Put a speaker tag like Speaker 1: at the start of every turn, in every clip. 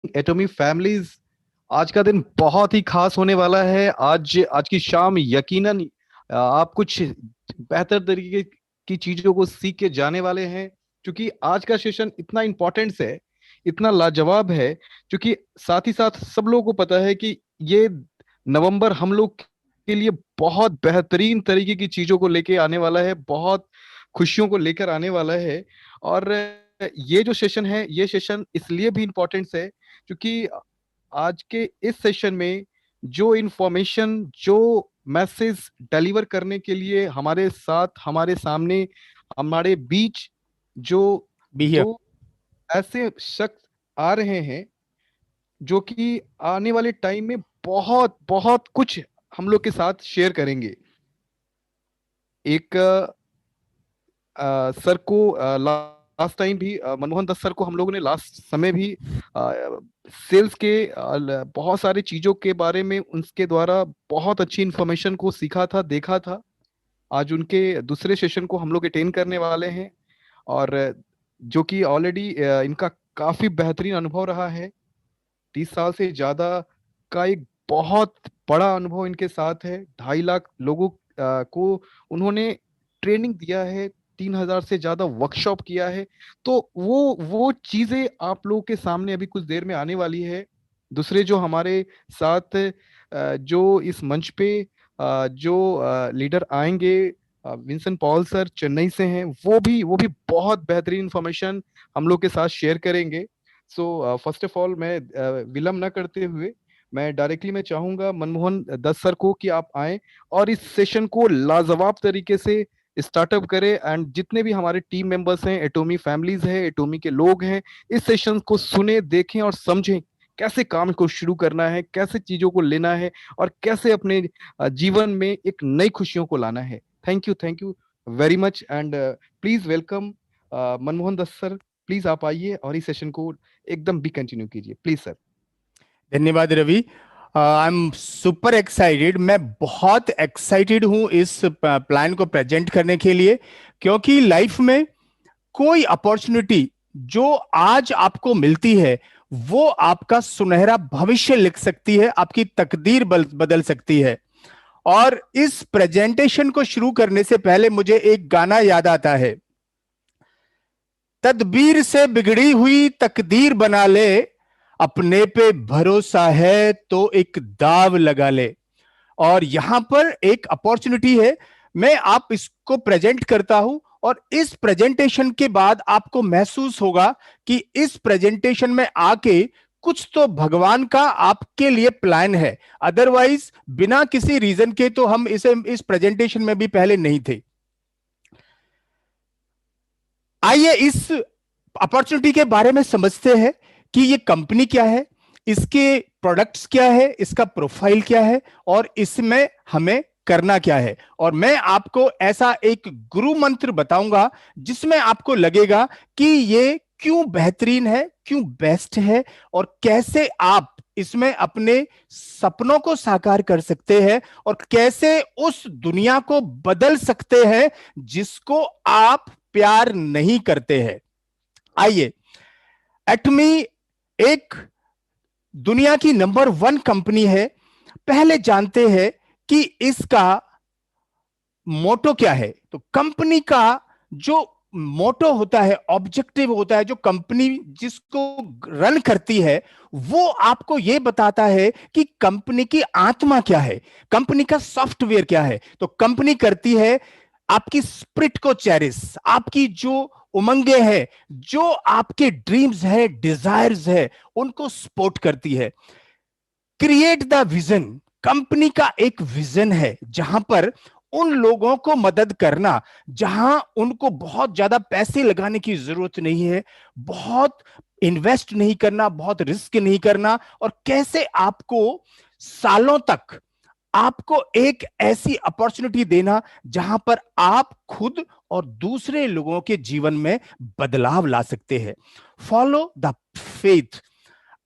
Speaker 1: Atomic families. आज का दिन बहुत ही खास होने वाला है। आज आज की शाम यकीनन आप कुछ बेहतर तरीके की चीजों को सीख के जाने वाले हैं, क्योंकि आज का सेशन इतना इम्पोर्टेंट है, इतना लाजवाब है। क्योंकि साथ ही साथ सब लोगों को पता है कि ये नवंबर हम लोग के लिए बहुत बेहतरीन तरीके की चीजों को लेके आने वाला है, बहुत खुशियों को लेकर आने वाला है। और ये जो सेशन है, ये सेशन इसलिए भी इम्पोर्टेंट है क्योंकि आज के इस सेशन में जो इंफॉर्मेशन, जो मैसेज डिलीवर करने के लिए हमारे साथ, हमारे सामने, हमारे बीच जो
Speaker 2: बी हियर।
Speaker 1: दो ऐसे शख्स आ रहे हैं जो कि आने वाले टाइम में बहुत बहुत कुछ हम लोग के साथ शेयर करेंगे। एक सर को लास्ट टाइम भी मनमोहन दत्त सर को हम लोगों ने लास्ट समय भी सेल्स के बहुत सारी चीजों के बारे में उनके द्वारा बहुत अच्छी इंफॉर्मेशन को सीखा था, देखा था। आज उनके दूसरे सेशन को हम लोग अटेंड करने वाले हैं, और जो कि ऑलरेडी इनका काफी बेहतरीन अनुभव रहा है। 30 साल से ज्यादा का एक बहुत बड़ा अनुभव इनके साथ है। 2.5 लाख लोगों को उन्होंने ट्रेनिंग दिया है, 3,000 से ज्यादा वर्कशॉप किया है। तो वो चीजें आप लोगों के सामने अभी कुछ देर में आने वाली है। दूसरे जो हमारे साथ जो इस मंच पे जो लीडर आएंगे, विंसन पॉल सर चेन्नई से हैं, वो भी बहुत बेहतरीन इंफॉर्मेशन हम लोग के साथ शेयर करेंगे। सो फर्स्ट ऑफ ऑल, मैं विलंब ना करते हुए मैं डायरेक्टली मैं चाहूंगा मनमोहन दत्त सर को कि आप आएं और इस सेशन को लाजवाब तरीके से स्टार्टअप करें। एंड जितने भी हमारे टीम मेंबर्स हैं, एटोमी फैमिलीज हैं, एटोमी के लोग हैं, इस सेशन को सुने, देखें और समझें कैसे काम को शुरू करना है, कैसे चीजों को लेना है, और कैसे अपने जीवन में एक नई खुशियों को लाना है। Thank you very much. And please welcome Manmohan Dutt sir. Please आप आइए और इस सेशन को एकदम भी कंटिन्यू कीजिए, प्लीज सर।
Speaker 2: धन्यवाद Ravi. I am super excited. मैं बहुत एक्साइटेड हूं इस प्लान को प्रेजेंट करने के लिए, क्योंकि लाइफ में कोई अपॉर्चुनिटी जो आज आपको मिलती है वो आपका सुनहरा भविष्य लिख सकती है, आपकी तकदीर बदल सकती है। और इस प्रेजेंटेशन को शुरू करने से पहले मुझे एक गाना याद आता है। तदबीर से बिगड़ी हुई तकदीर बना ले, अपने पे भरोसा है तो एक दाव लगा ले। और यहां पर एक अपॉर्चुनिटी है, मैं आप इसको प्रेजेंट करता हूं, और इस प्रेजेंटेशन के बाद आपको महसूस होगा कि इस प्रेजेंटेशन में आके कुछ तो भगवान का आपके लिए प्लान है। अदरवाइज बिना किसी रीजन के तो हम इस प्रेजेंटेशन में भी पहले नहीं थे। आइए इस अपॉर्चुनिटी के बारे में समझते हैं कि ये कंपनी क्या है, इसके प्रोडक्ट्स क्या है, इसका प्रोफाइल क्या है, और इसमें हमें करना क्या है। और मैं आपको ऐसा एक गुरु मंत्र बताऊंगा जिसमें आपको लगेगा कि ये क्यों बेहतरीन है, क्यों बेस्ट है, और कैसे आप इसमें अपने सपनों को साकार कर सकते हैं, और कैसे उस दुनिया को बदल सकते हैं जिसको आप प्यार नहीं करते हैं। आइए, एटमी एक दुनिया की नंबर 1 कंपनी है। पहले जानते हैं कि इसका मोटो क्या है। तो कंपनी का जो मोटो होता है, ऑब्जेक्टिव होता है, जो कंपनी जिसको रन करती है, वो आपको यह बताता है कि कंपनी की आत्मा क्या है, कंपनी का सॉफ्टवेयर क्या है। तो कंपनी करती है आपकी स्पिरिट को चेरिश, आपकी जो उमंगे हैं, जो आपके ड्रीम्स है, डिजायर्स है, उनको सपोर्ट करती है। क्रिएट द विजन, कंपनी का एक विजन है जहां पर उन लोगों को मदद करना जहां उनको बहुत ज्यादा पैसे लगाने की जरूरत नहीं है, बहुत इन्वेस्ट नहीं करना, बहुत रिस्क नहीं करना, और कैसे आपको सालों तक आपको एक ऐसी अपॉर्चुनिटी देना जहां पर आप खुद और दूसरे लोगों के जीवन में बदलाव ला सकते हैं। फॉलो द फेथ,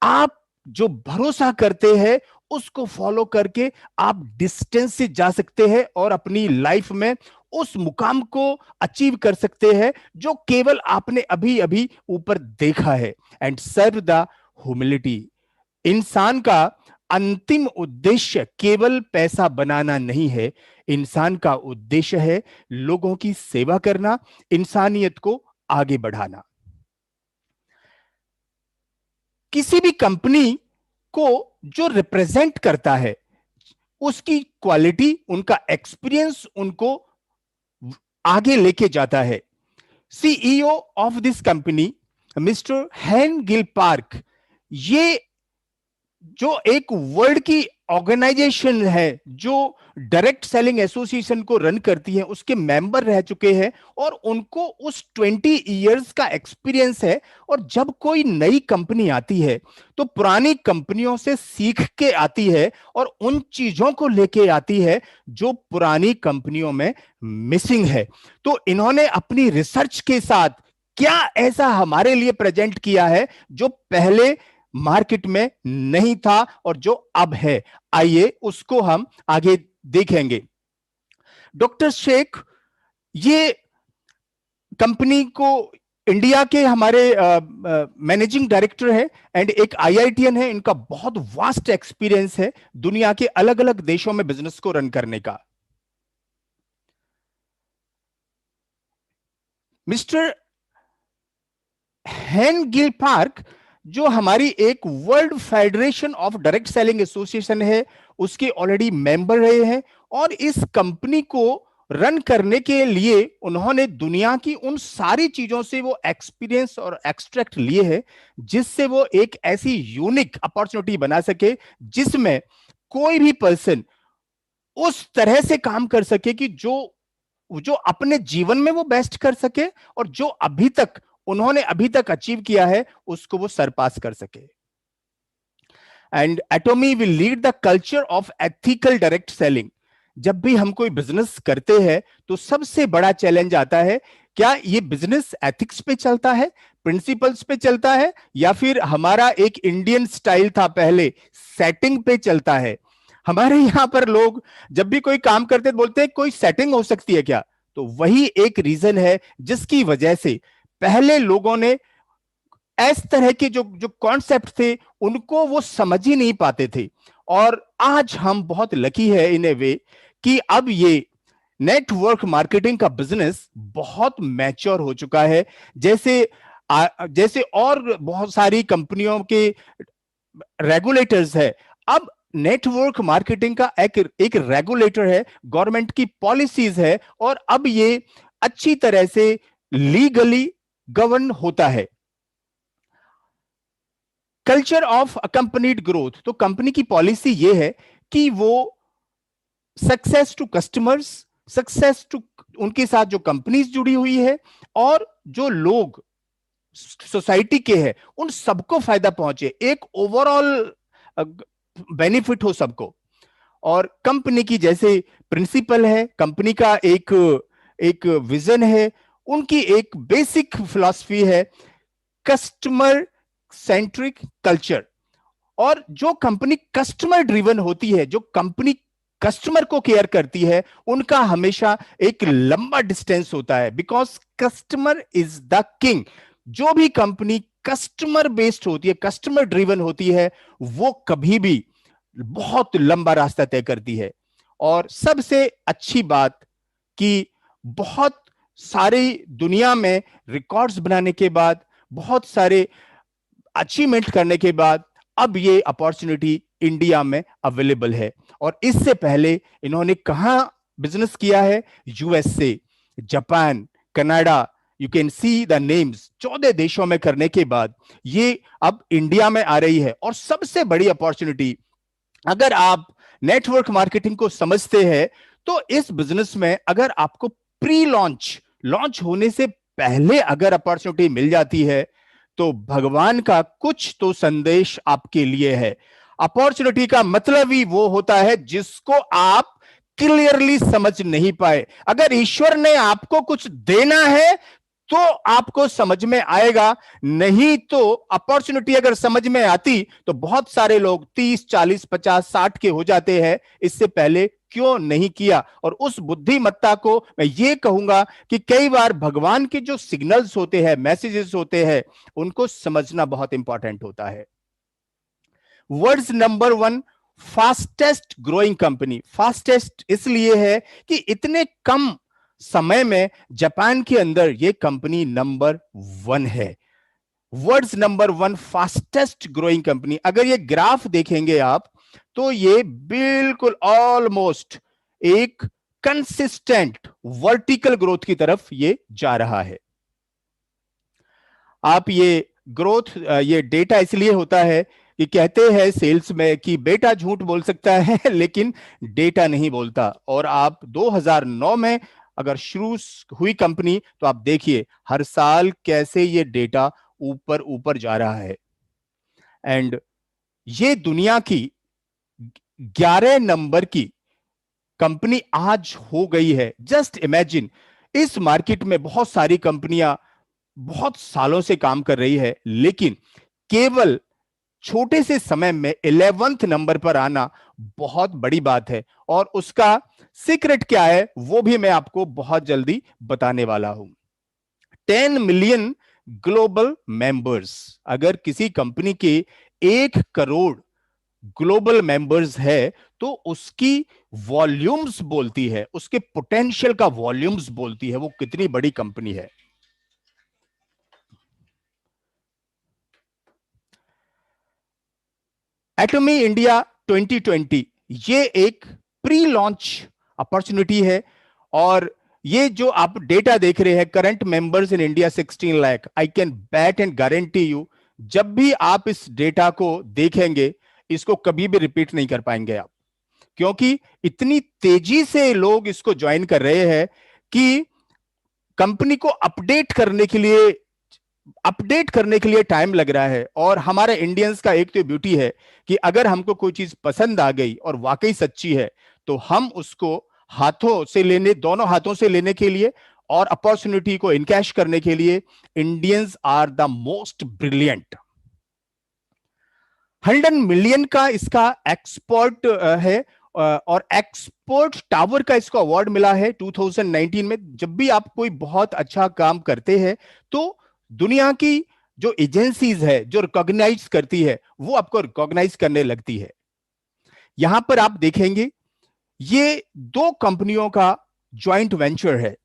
Speaker 2: आप जो भरोसा करते हैं उसको फॉलो करके आप डिस्टेंस से जा सकते हैं और अपनी लाइफ में उस मुकाम को अचीव कर सकते हैं जो केवल आपने अभी अभी ऊपर देखा है। And serve the humility. इंसान का अंतिम उद्देश्य केवल पैसा बनाना नहीं है, इंसान का उद्देश्य है लोगों की सेवा करना, इंसानियत को आगे बढ़ाना। किसी भी कंपनी को जो रिप्रेजेंट करता है, उसकी क्वालिटी, उनका एक्सपीरियंस उनको आगे लेके जाता है। CEO of this company mister हेन गिल पार्क, ये जो एक वर्ल्ड की ऑर्गेनाइजेशन है जो डायरेक्ट सेलिंग एसोसिएशन को रन करती है, उसके मेंबर रह चुके हैं और उनको उस 20 इयर्स का एक्सपीरियंस है। और जब कोई नई कंपनी आती है तो पुरानी कंपनियों से सीख के आती है और उन चीजों को लेके आती है जो पुरानी कंपनियों में मिसिंग है। तो इन्होंने अपनी रिसर्च के साथ क्या ऐसा हमारे लिए प्रेजेंट किया है जो पहले मार्केट में नहीं था और जो अब है, आइए उसको हम आगे देखेंगे। डॉक्टर शेख ये कंपनी को इंडिया के हमारे मैनेजिंग डायरेक्टर है एंड एक आईआईटीएन है। इनका बहुत वास्ट एक्सपीरियंस है दुनिया के अलग अलग देशों में बिजनेस को रन करने का। मिस्टर हेन गिल पार्क जो हमारी एक world federation of direct selling association है, उसके ऑलरेडी मेंबर रहे हैं और इस कंपनी को रन करने के लिए उन्होंने दुनिया की उन सारी चीजों से वो एक्सपीरियंस और एक्सट्रैक्ट लिए हैं जिससे वो एक ऐसी यूनिक अपॉर्चुनिटी बना सके जिसमें कोई भी पर्सन उस तरह से काम कर सके कि जो अपने जीवन में वो बेस्ट कर सके और जो उन्होंने अभी तक अचीव किया है उसको वो सरपास कर सके। And Atomy will lead the culture of ethical direct selling. जब भी हम कोई बिजनेस करते हैं तो सबसे बड़ा चैलेंज आता है, क्या ये बिजनेस एथिक्स पे चलता है, प्रिंसिपल्स पे चलता है, या फिर हमारा एक इंडियन स्टाइल था पहले, सेटिंग पे चलता है। हमारे यहां पर लोग जब भी कोई काम करते बोलते हैं कोई सेटिंग हो सकती है क्या? तो वही एक रीजन है जिसकी वजह से पहले लोगों ने इस तरह के जो कॉन्सेप्ट थे उनको वो समझ ही नहीं पाते थे। और आज हम बहुत लकी है इन ए वे कि अब ये नेटवर्क मार्केटिंग का बिजनेस बहुत मैच्योर हो चुका है। जैसे और बहुत सारी कंपनियों के रेगुलेटर्स है, अब नेटवर्क मार्केटिंग का एक रेगुलेटर है, गवर्नमेंट की पॉलिसीज है और अब ये अच्छी तरह से लीगली गवर्न होता है। कल्चर ऑफ अकंपनीड ग्रोथ, तो कंपनी की पॉलिसी ये है कि वो success to customers, success to उनके साथ जो कंपनीज जुड़ी हुई है और जो लोग सोसाइटी के हैं उन सबको फायदा पहुंचे, एक ओवरऑल बेनिफिट हो सबको। और कंपनी की जैसे प्रिंसिपल है, कंपनी का एक विजन है, उनकी एक बेसिक फिलॉसफी है कस्टमर सेंट्रिक कल्चर। और जो कंपनी कस्टमर ड्रिवन होती है, जो कंपनी कस्टमर को केयर करती है, उनका हमेशा एक लंबा डिस्टेंस होता है, because customer is the king. जो भी कंपनी कस्टमर बेस्ड होती है, कस्टमर ड्रिवन होती है, वो कभी भी बहुत लंबा रास्ता तय करती है। और सबसे अच्छी बात कि बहुत सारी दुनिया में रिकॉर्ड्स बनाने के बाद, बहुत सारे अचीवमेंट करने के बाद अब ये अपॉर्चुनिटी इंडिया में अवेलेबल है। और इससे पहले इन्होंने कहां बिजनेस किया है? USA, Japan, Canada, you can see the names. 14 देशों में करने के बाद ये अब इंडिया में आ रही है। और सबसे बड़ी अपॉर्चुनिटी, अगर आप नेटवर्क मार्केटिंग को समझते हैं तो इस बिजनेस में अगर आपको प्री लॉन्च होने से पहले अगर अपॉर्चुनिटी मिल जाती है तो भगवान का कुछ तो संदेश आपके लिए है। अपॉर्चुनिटी का मतलब ही वो होता है जिसको आप क्लियरली समझ नहीं पाए। अगर ईश्वर ने आपको कुछ देना है तो आपको समझ में आएगा, नहीं तो अपॉर्चुनिटी अगर समझ में आती तो बहुत सारे लोग 30, 40, 50, 60 के हो जाते हैं। इससे पहले क्यों नहीं किया? और उस बुद्धिमत्ता को मैं ये कहूंगा कि कई बार भगवान के जो सिग्नल्स होते हैं, मैसेजेस होते हैं, उनको समझना बहुत इंपॉर्टेंट होता है। World number 1 fastest growing company. Fastest इसलिए है कि इतने कम समय में जापान के अंदर यह कंपनी नंबर 1 है। World number 1 fastest growing company. अगर ये ग्राफ देखेंगे आप तो ये बिल्कुल ऑलमोस्ट एक कंसिस्टेंट वर्टिकल ग्रोथ की तरफ ये जा रहा है। आप ये ग्रोथ, ये डेटा इसलिए होता है कि कहते हैं सेल्स में कि बेटा झूठ बोल सकता है लेकिन डेटा नहीं बोलता। और आप 2009 में अगर शुरू हुई कंपनी तो आप देखिए हर साल कैसे ये डेटा ऊपर ऊपर जा रहा है। एंड ये दुनिया की 11 नंबर की कंपनी आज हो गई है। जस्ट इमेजिन, इस मार्केट में बहुत सारी कंपनियां बहुत सालों से काम कर रही है, लेकिन केवल छोटे से समय में 11वें नंबर पर आना बहुत बड़ी बात है। और उसका सीक्रेट क्या है वो भी मैं आपको बहुत जल्दी बताने वाला हूं। 10 मिलियन ग्लोबल मेंबर्स। अगर किसी कंपनी के 1 करोड़ ग्लोबल मेंबर्स है तो उसकी वॉल्यूम्स बोलती है, उसके पोटेंशियल का वॉल्यूम्स बोलती है वो कितनी बड़ी कंपनी है। एटॉमी इंडिया 2020 ये एक प्री लॉन्च अपॉर्चुनिटी है। और ये जो आप डेटा देख रहे हैं, current members in India 16 lakh. I can bat and guarantee you जब भी आप इस डेटा को देखेंगे इसको कभी भी रिपीट नहीं कर पाएंगे आप, क्योंकि इतनी तेजी से लोग इसको ज्वाइन कर रहे हैं कि कंपनी को अपडेट करने के लिए टाइम लग रहा है। और हमारे इंडियंस का एक तो ब्यूटी है कि अगर हमको कोई चीज पसंद आ गई और वाकई सच्ची है तो हम उसको दोनों हाथों से लेने के लिए और अपॉर्चुनिटी को इनकैश करने के लिए Indians are the most brilliant. 100 million का इसका एक्सपोर्ट है और एक्सपोर्ट टावर का इसको अवार्ड मिला है 2019 में। जब भी आप कोई बहुत अच्छा काम करते हैं तो दुनिया की जो एजेंसीज है जो रिकॉग्नाइज करती है वो आपको रिकॉग्नाइज करने लगती है। यहां पर आप देखेंगे ये 2 कंपनियों का ज्वाइंट वेंचर है।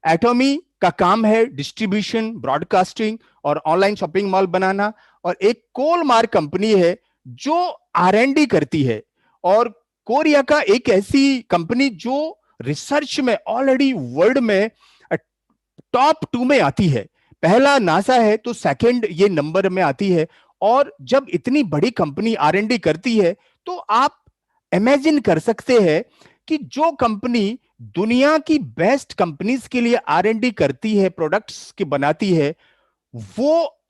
Speaker 2: एटॉमी का काम है डिस्ट्रीब्यूशन, ब्रॉडकास्टिंग और ऑनलाइन शॉपिंग मॉल बनाना। और एक कोलमार कंपनी है जो R&D करती है। और कोरिया का एक ऐसी कंपनी जो रिसर्च में ऑलरेडी वर्ल्ड में टॉप 2 में आती है। पहला नासा है तो सेकंड ये नंबर में आती है। और जब इतनी बड़ी कंपनी R&D करती है तो आप इमेजिन कर सकते हैं कि जो कंपनी दुनिया की बेस्ट कंपनीज के लिए R&D करती है, प्रोडक्ट्स की बनाती है, वो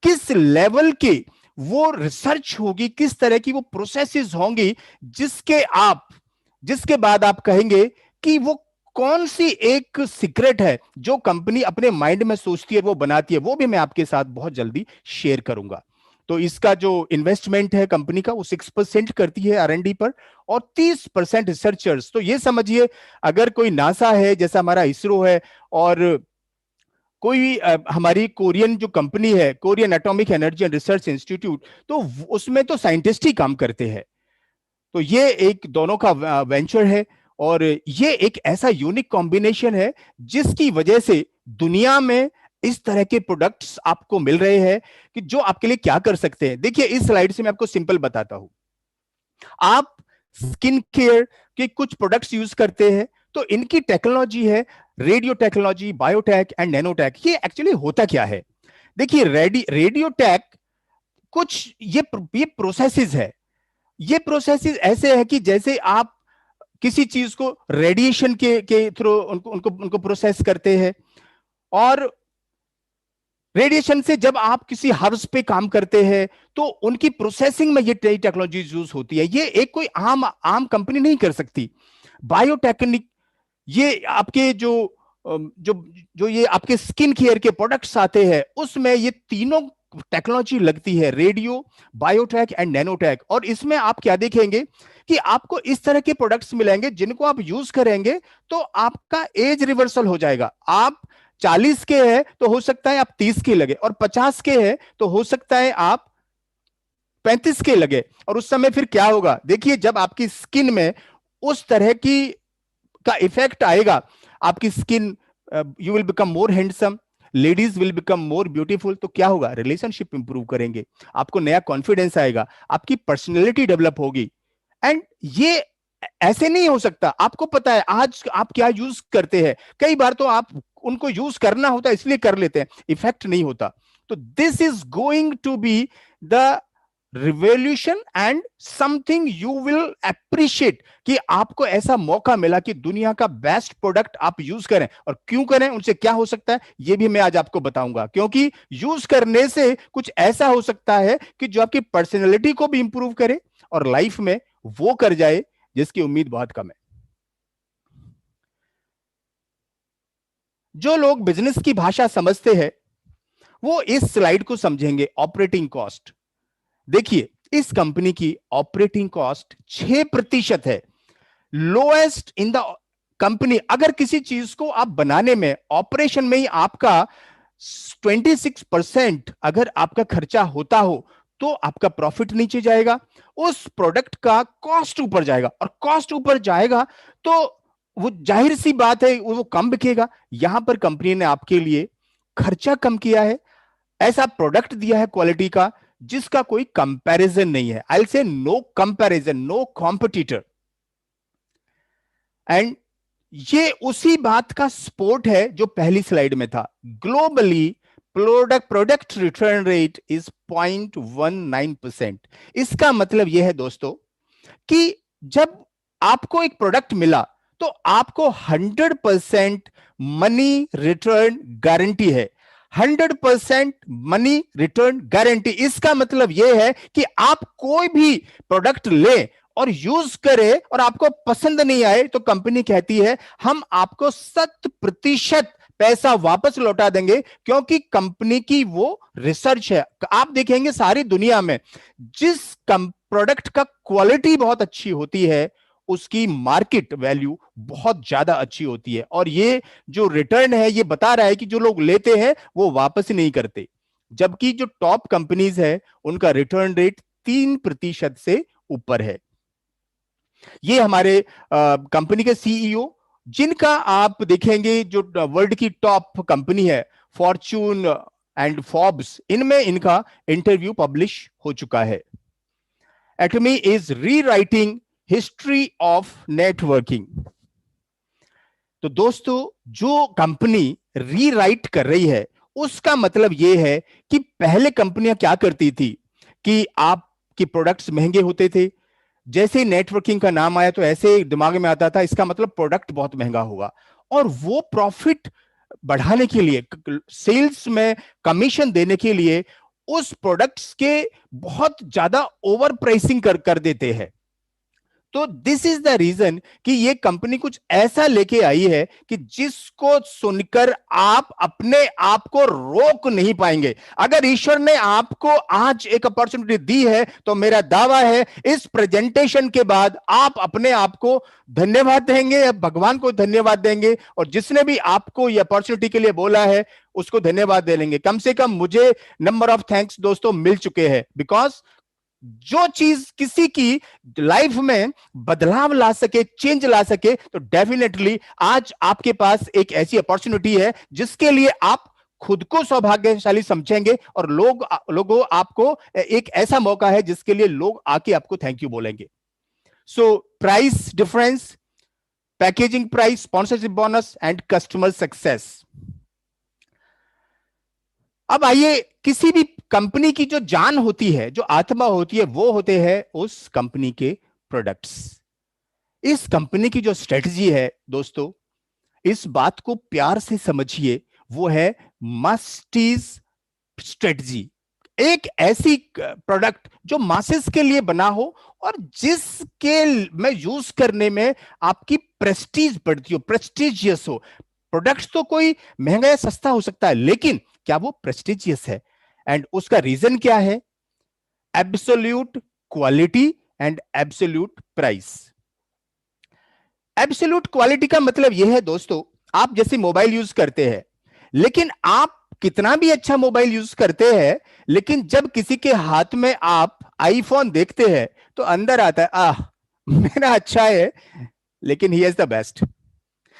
Speaker 2: किस लेवल की वो रिसर्च होगी, किस तरह की वो प्रोसेसेस होंगी जिसके बाद आप कहेंगे कि वो कौन सी एक सीक्रेट है जो कंपनी अपने माइंड में सोचती है वो बनाती है। वो भी मैं आपके साथ बहुत जल्दी शेयर करूंगा। तो इसका जो इन्वेस्टमेंट है कंपनी का वो 6% करती है R&D पर और 30% रिसर्चर्स। तो ये समझिए अगर कोई नासा है जैसा हमारा इसरो है और कोई हमारी कोरियन जो कंपनी है Korean atomic energy and research institute, तो उसमें तो साइंटिस्ट ही काम करते हैं। तो ये एक दोनों का वेंचर है और ये एक ऐसा यूनिक कॉम्बिनेशन है जिसकी वजह से दुनिया में इस तरह के प्रोडक्ट्स आपको मिल रहे हैं कि जो आपके लिए क्या कर सकते हैं। देखिए इस स्लाइड से मैं आपको सिंपल बताता हूं। आप स्किन केयर के कुछ प्रोडक्ट्स यूज करते हैं तो इनकी टेक्नोलॉजी है radio technology, biotech and nanotech. ये एक्चुअली होता क्या है? देखिए रेडियोटेक कुछ ये प्रोसेसेस है। ये प्रोसेसेस ऐसे है कि जैसे आप किसी चीज को रेडिएशन के थ्रू उनको प्रोसेस करते हैं। और रेडिएशन से जब आप किसी हर्ब्स पे काम करते हैं तो उनकी प्रोसेसिंग में ये टेक्नोलॉजी यूज होती है। ये एक कोई आम कंपनी नहीं कर सकती। बायोटेक्निक, ये आपके जो ये आपके स्किन केयर के प्रोडक्ट्स आते हैं उसमें ये तीनों टेक्नोलॉजी लगती है, रेडियो, बायोटेक एंड नैनोटेक। और इसमें आप क्या देखेंगे कि आपको इस तरह के प्रोडक्ट्स मिलेंगे जिनको आप यूज करेंगे तो आपका एज रिवर्सल हो जाएगा। आप 40 के हैं तो हो सकता है आप 30 के लगे और 50 के हैं तो हो सकता है आप 35 के लगे, और उस समय फिर क्या होगा? देखिए, जब आपकी स्किन में उस तरह की का इफेक्ट आएगा, आपकी skin, you will become more handsome, ladies will become more beautiful, तो क्या होगा? रिलेशनशिप इंप्रूव करेंगे, आपको नया कॉन्फिडेंस आएगा, आपकी पर्सनैलिटी डेवलप होगी। एंड ये ऐसे नहीं हो सकता। आपको पता है आज आप क्या यूज करते हैं, कई बार तो आप उनको यूज करना होता है इसलिए कर लेते हैं, इफेक्ट नहीं होता। तो this is going to be the revolution and something you will appreciate, कि आपको ऐसा मौका मिला कि दुनिया का बेस्ट प्रोडक्ट आप यूज करें। और क्यों करें, उनसे क्या हो सकता है, ये भी मैं आज आपको बताऊंगा। क्योंकि यूज करने से कुछ ऐसा हो सकता है कि जो आपकी पर्सनैलिटी को भी इंप्रूव करे और लाइफ में वो कर जाए जिसकी उम्मीद बहुत कम है। जो लोग बिजनेस की भाषा समझते हैं वो इस स्लाइड को समझेंगे, ऑपरेटिंग कॉस्ट। देखिए, इस कंपनी की ऑपरेटिंग कॉस्ट 6% है, लोएस्ट इन द कंपनी। अगर किसी चीज को आप बनाने में, ऑपरेशन में ही आपका 26% अगर आपका खर्चा होता हो, तो आपका प्रॉफिट नीचे जाएगा, उस प्रोडक्ट का कॉस्ट ऊपर जाएगा, और कॉस्ट ऊपर जाएगा तो वो जाहिर सी बात है वो कम बिकेगा। यहां पर कंपनी ने आपके लिए खर्चा कम किया है, ऐसा प्रोडक्ट दिया है क्वालिटी का जिसका कोई कंपैरिजन नहीं है। I will say no comparison, no competitor. And ये उसी बात का सपोर्ट है जो पहली स्लाइड में था। Globally product return rate is 0.19%। इसका मतलब यह है दोस्तों कि जब आपको एक प्रोडक्ट मिला तो आपको 100% मनी रिटर्न गारंटी है। 100% मनी रिटर्न गारंटी, इसका मतलब यह है कि आप कोई भी प्रोडक्ट ले और यूज करे और आपको पसंद नहीं आए तो कंपनी कहती है हम आपको 100% पैसा वापस लौटा देंगे, क्योंकि कंपनी की वो रिसर्च है। आप देखेंगे सारी दुनिया में जिस प्रोडक्ट का क्वालिटी बहुत अच्छी होती है उसकी मार्केट वैल्यू बहुत ज्यादा अच्छी होती है। और ये जो रिटर्न है ये बता रहा है कि जो लोग लेते हैं वो वापस नहीं करते, जबकि जो टॉप कंपनीज है उनका रिटर्न रेट 3% से ऊपर है। ये हमारे कंपनी के सीईओ, जिनका आप देखेंगे जो वर्ल्ड की टॉप कंपनी है फॉर्च्यून एंड फोर्ब्स, इनमें इनका इंटरव्यू पब्लिश हो चुका है। Atomy is rewriting history of networking. तो दोस्तों, जो कंपनी रीराइट कर रही है उसका मतलब यह है कि पहले कंपनियां क्या करती थी कि आपके प्रोडक्ट्स महंगे होते थे, जैसे ही नेटवर्किंग का नाम आया तो ऐसे दिमाग में आता था इसका मतलब प्रोडक्ट बहुत महंगा होगा, और वो प्रॉफिट बढ़ाने के लिए, सेल्स में कमीशन देने के लिए उस प्रोडक्ट्स के बहुत ज्यादा ओवर प्राइसिंग कर देते हैं। तो दिस इज द रीजन कि ये कंपनी कुछ ऐसा लेके आई है कि जिसको सुनकर आप अपने आप को रोक नहीं पाएंगे। अगर ईश्वर ने आपको आज एक अपॉर्चुनिटी दी है तो मेरा दावा है इस प्रेजेंटेशन के बाद आप अपने आप को धन्यवाद देंगे, भगवान को धन्यवाद देंगे, और जिसने भी आपको ये अपॉर्चुनिटी के लिए बोला है उसको धन्यवाद दे लेंगे। कम से कम मुझे नंबर ऑफ थैंक्स दोस्तों मिल चुके हैं, बिकॉज जो चीज किसी की लाइफ में बदलाव ला सके, चेंज ला सके, तो डेफिनेटली आज आपके पास एक ऐसी अपॉर्चुनिटी है जिसके लिए आप खुद को सौभाग्यशाली समझेंगे, और लोगों आपको एक ऐसा मौका है जिसके लिए लोग आके आपको थैंक यू बोलेंगे। So price difference, packaging price, sponsorship bonus and customer success. अब आइए, किसी भी कंपनी की जो जान होती है, जो आत्मा होती है, वो होते हैं उस कंपनी के प्रोडक्ट्स। इस कंपनी की जो स्ट्रेटजी है दोस्तों, इस बात को प्यार से समझिए, वो है मस्टीज स्ट्रेटजी। एक ऐसी प्रोडक्ट जो मासेस के लिए बना हो और जिसके में यूज करने में आपकी प्रेस्टीज बढ़ती हो, प्रेस्टिजियस हो। प्रोडक्ट तो कोई महंगा या सस्ता हो सकता है, लेकिन क्या वो प्रेस्टिजियस है? एंड उसका रीजन क्या है? Absolute quality and absolute price. Absolute quality का मतलब यह है दोस्तों, आप जैसे मोबाइल यूज करते हैं, लेकिन आप कितना भी अच्छा मोबाइल यूज करते हैं, लेकिन जब किसी के हाथ में आप आईफोन देखते हैं तो अंदर आता है, आह मेरा अच्छा है लेकिन ही इज द बेस्ट।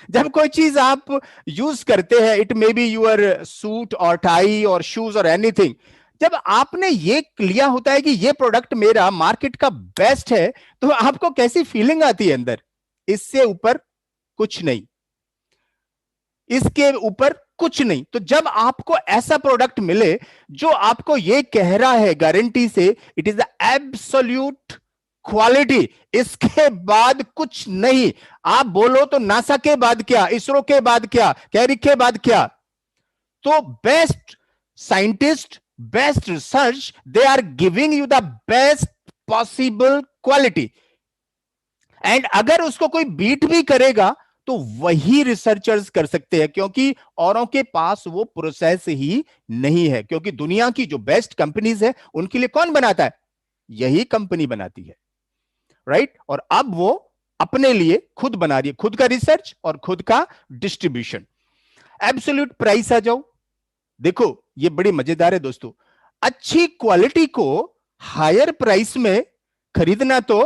Speaker 2: जब कोई चीज आप यूज करते हैं, it may be your suit और टाई और शूज और एनीथिंग, जब आपने ये लिया होता है कि ये प्रोडक्ट मेरा मार्केट का बेस्ट है, तो आपको कैसी फीलिंग आती है अंदर? इससे ऊपर कुछ नहीं, इसके ऊपर कुछ नहीं। तो जब आपको ऐसा प्रोडक्ट मिले जो आपको ये कह रहा है गारंटी से, it is the absolute quality, इसके बाद कुछ नहीं। आप बोलो तो नासा के बाद क्या, इसरो के बाद क्या, कैरिक के बाद क्या, तो best scientist, best research, they are giving you the best possible quality. And अगर उसको कोई बीट भी करेगा तो वही रिसर्चर्स कर सकते हैं, क्योंकि औरों के पास वो प्रोसेस ही नहीं है। क्योंकि दुनिया की जो बेस्ट कंपनीज है उनके लिए कौन बनाता है? यही कंपनी बनाती है, राइट? और अब वो अपने लिए खुद बना रही है, खुद का रिसर्च और खुद का डिस्ट्रीब्यूशन। एब्सोल्यूट प्राइस आ जाओ, देखो ये बड़ी मजेदार है दोस्तों। अच्छी क्वालिटी को हायर प्राइस में खरीदना तो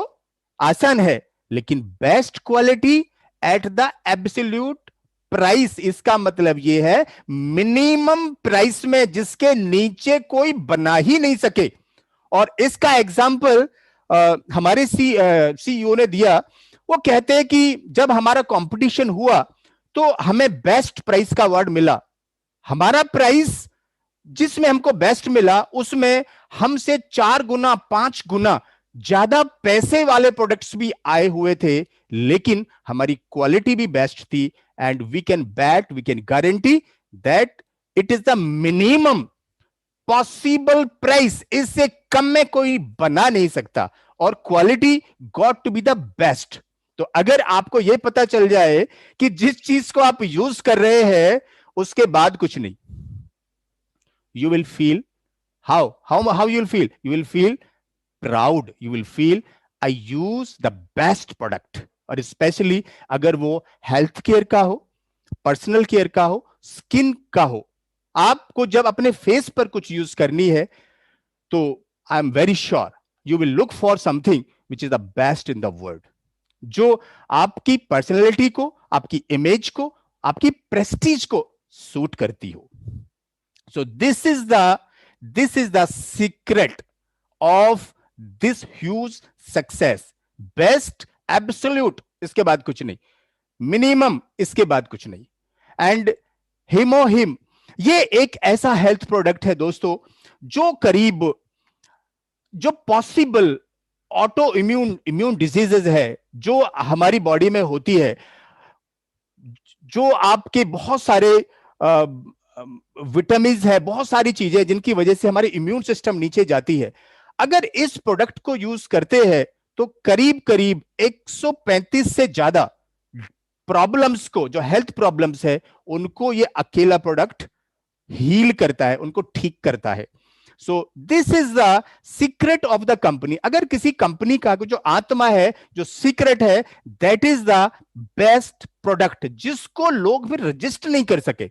Speaker 2: आसान है, लेकिन best quality at the absolute price, इसका मतलब यह है मिनिमम प्राइस में, जिसके नीचे कोई बना ही नहीं सके। और इसका एग्जांपल हमारे सीईओ ने दिया। वो कहते हैं कि जब हमारा कंपटीशन हुआ तो हमें बेस्ट प्राइस का अवार्ड मिला। हमारा प्राइस जिसमें हमको बेस्ट मिला, उसमें हमसे 4 गुना 5 गुना ज्यादा पैसे वाले प्रोडक्ट्स भी आए हुए थे, लेकिन हमारी क्वालिटी भी बेस्ट थी। And we can bat, we can guarantee that it is the minimum possible price, इससे कम में कोई बना नहीं सकता। और quality got to be the best. तो अगर आपको यह पता चल जाए कि जिस चीज को आप यूज कर रहे हैं उसके बाद कुछ नहीं, you will feel how you will feel, you will feel proud, you will feel I use the best product। और स्पेशली अगर वो हेल्थ केयर का हो, पर्सनल केयर का हो, स्किन का हो, आपको जब अपने फेस पर कुछ यूज करनी है तो I am very sure you will look for something which is the best in the world, जो आपकी पर्सनैलिटी को, आपकी इमेज को, आपकी प्रेस्टीज को सूट करती हो। So this is the secret of this huge success। Best, absolute, इसके बाद कुछ नहीं, मिनिमम, इसके बाद कुछ नहीं। एंड हिमोहिम, ये एक ऐसा हेल्थ प्रोडक्ट है दोस्तों जो करीब, जो पॉसिबल ऑटो इम्यून डिजीजेज है जो हमारी बॉडी में होती है, जो आपके बहुत सारे विटामिन है, बहुत सारी चीजें जिनकी वजह से हमारी इम्यून सिस्टम नीचे जाती है, अगर इस प्रोडक्ट को यूज करते हैं तो करीब करीब 135 से ज्यादा प्रॉब्लम्स को, जो हेल्थ प्रॉब्लम्स है, उनको ये अकेला प्रोडक्ट हील करता है, उनको ठीक करता है। So this is the secret of the company. अगर किसी कंपनी का जो आत्मा है, जो सीक्रेट है, that is the best product, जिसको लोग फिर रजिस्ट नहीं कर सके।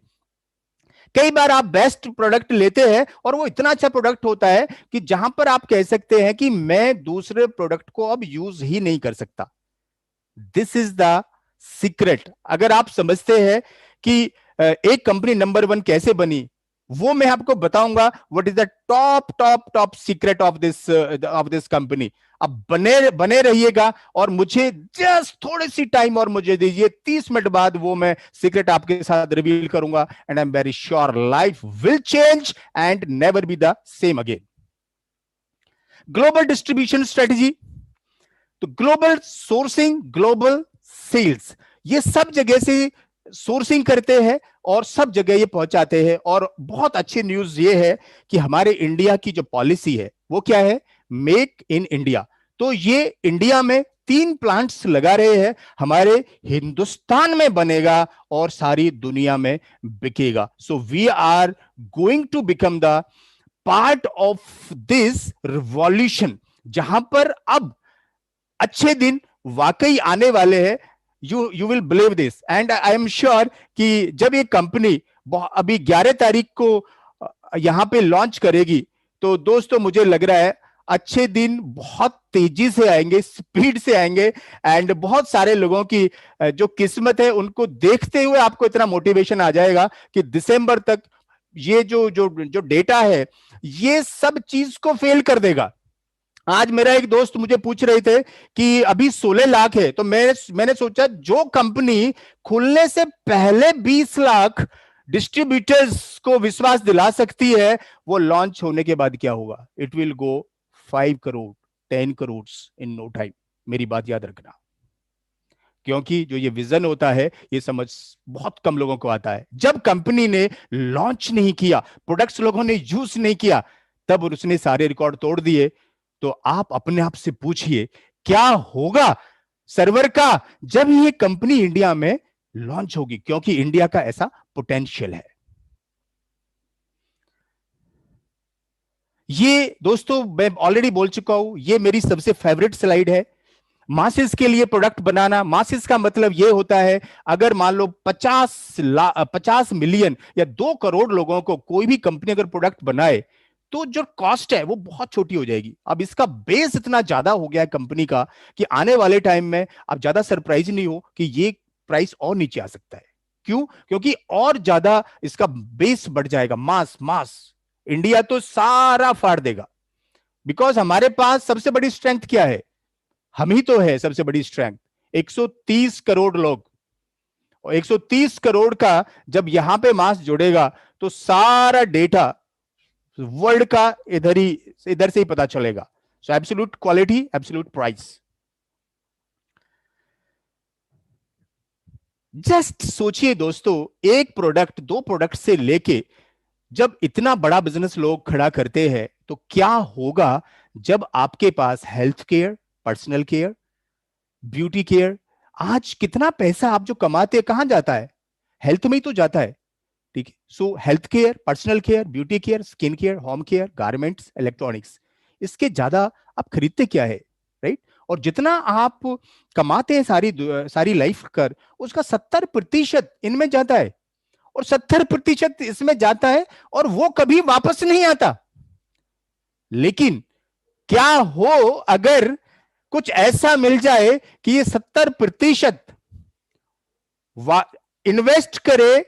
Speaker 2: कई बार आप बेस्ट प्रोडक्ट लेते हैं और वो इतना अच्छा प्रोडक्ट होता है कि जहां पर आप कह सकते हैं कि मैं दूसरे प्रोडक्ट को अब यूज ही नहीं कर सकता। This is the secret. अगर आप समझते हैं कि एक कंपनी नंबर 1 कैसे बनी, वो मैं आपको बताऊंगा what is the top secret of this company. अब बने रहिएगा और मुझे जस्ट थोड़ी सी टाइम और मुझे दीजिए, 30 मिनट बाद वो मैं सीक्रेट आपके साथ रिवील करूंगा। And I am very sure life will change and never be the same again. Global distribution strategy, तो ग्लोबल सोर्सिंग, ग्लोबल सेल्स, ये सब जगह से सोर्सिंग करते हैं और सब जगह ये पहुंचाते हैं। और बहुत अच्छी न्यूज ये है कि हमारे इंडिया की जो पॉलिसी है वो क्या है, मेक इन इंडिया। तो ये इंडिया में 3 प्लांट्स लगा रहे हैं, हमारे हिंदुस्तान में बनेगा और सारी दुनिया में बिकेगा। So we are going to become the part of this revolution, जहां पर अब अच्छे दिन वाकई आने वाले हैं। You will believe this and I am sure कि जब ये कंपनी अभी 11 तारीख को यहां पे लॉन्च करेगी। तो दोस्तों मुझे लग रहा है अच्छे दिन बहुत तेजी से आएंगे, स्पीड से आएंगे, एंड बहुत सारे लोगों की जो किस्मत है उनको देखते हुए आपको इतना मोटिवेशन आ जाएगा कि दिसंबर तक ये जो जो जो डेटा है ये सब चीज को फेल कर देगा। आज मेरा एक दोस्त मुझे पूछ रहे थे कि अभी 16 लाख है, तो मैंने सोचा जो कंपनी खुलने से पहले 20 लाख डिस्ट्रीब्यूटर्स को विश्वास दिला सकती है, वो लॉन्च होने के बाद क्या होगा? It will go 5 crore 10 crore in no time. मेरी बात याद रखना, क्योंकि जो ये विजन होता है ये समझ बहुत कम लोगों को आता है। जब कंपनी ने लॉन्च नहीं किया, प्रोडक्ट्स लोगों ने यूज नहीं किया, तब उसने सारे रिकॉर्ड तोड़ दिए। तो आप अपने आप से पूछिए क्या होगा सर्वर का जब ये कंपनी इंडिया में लॉन्च होगी, क्योंकि इंडिया का ऐसा पोटेंशियल है। ये दोस्तों मैं ऑलरेडी बोल चुका हूं, ये मेरी सबसे फेवरेट स्लाइड है। मासिस के लिए प्रोडक्ट बनाना, मासिस का मतलब यह होता है अगर मान लो 50 मिलियन या 2 करोड़ लोगों को कोई भी कंपनी अगर प्रोडक्ट बनाए तो जो कॉस्ट है वो बहुत छोटी हो जाएगी। अब इसका बेस इतना ज्यादा हो गया है कंपनी का कि आने वाले टाइम में आप ज्यादा सरप्राइज नहीं हो कि ये प्राइस और नीचे आ सकता है। क्यों? क्योंकि और ज्यादा इसका बेस बढ़ जाएगा। मास मास इंडिया तो सारा फाड़ देगा, बिकॉज हमारे पास सबसे बड़ी स्ट्रेंथ क्या है? हम ही तो है सबसे बड़ी स्ट्रेंथ। 130 करोड़ लोग, और 130 करोड़ का जब यहां पे मास जुड़ेगा तो सारा डेटा वर्ल्ड का इधर से ही पता चलेगा। सो absolute quality, absolute price. Just सोचिए दोस्तों, एक प्रोडक्ट 2 प्रोडक्ट से लेके जब इतना बड़ा बिजनेस लोग खड़ा करते हैं तो क्या होगा जब आपके पास health care, personal care, beauty care. आज कितना पैसा आप जो कमाते हैं कहां जाता है? हेल्थ में ही तो जाता है। ठीक है, सो health care, personal care, beauty care, skin care, home care, garments, electronics, इसके ज्यादा आप खरीदते क्या है? राइट। और जितना आप कमाते हैं सारी लाइफ कर, उसका 70% इनमें जाता है, और 70% इसमें जाता है और वो कभी वापस नहीं आता। लेकिन क्या हो अगर कुछ ऐसा मिल जाए कि ये 70% इन्वेस्ट करे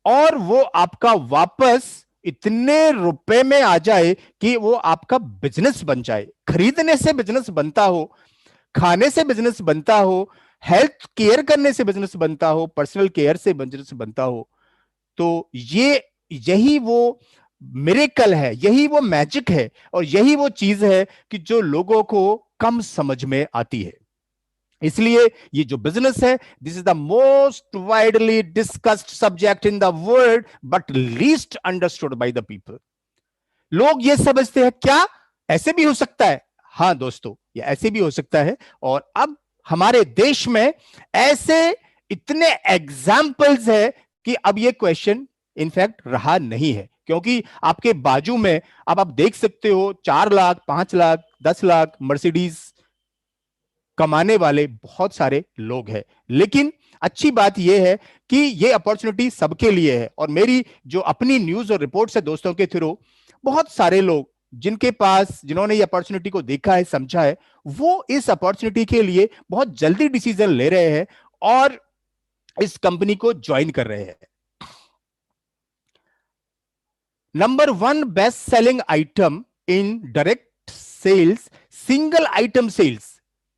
Speaker 2: और वो आपका वापस इतने रुपए में आ जाए कि वो आपका बिजनेस बन जाए। खरीदने से बिजनेस बनता हो, खाने से बिजनेस बनता हो, हेल्थ केयर करने से बिजनेस बनता हो, पर्सनल केयर से बिजनेस बनता हो। तो यही वो मिरेकल है, यही वो मैजिक है, और यही वो चीज है कि जो लोगों को कम समझ में आती है। इसलिए ये जो बिजनेस है, this is the most widely discussed subject in the world but least understood by the people. लोग ये समझते हैं क्या ऐसे भी हो सकता है? हाँ दोस्तों, ये ऐसे भी हो सकता है। और अब हमारे देश में ऐसे इतने एग्जाम्पल्स है कि अब ये क्वेश्चन इनफैक्ट रहा नहीं है, क्योंकि आपके बाजू में अब आप देख सकते हो 4 लाख, 5 लाख, 10 लाख मर्सिडीज कमाने वाले बहुत सारे लोग हैं। लेकिन अच्छी बात यह है कि यह अपॉर्चुनिटी सबके लिए है, और मेरी जो अपनी न्यूज और रिपोर्ट्स है दोस्तों के थ्रू, बहुत सारे लोग जिन्होंने ये अपॉर्चुनिटी को देखा है, समझा है, वो इस अपॉर्चुनिटी के लिए बहुत जल्दी डिसीजन ले रहे हैं और इस कंपनी को ज्वाइन कर रहे हैं। Number 1 best selling item in direct sales, single item sales.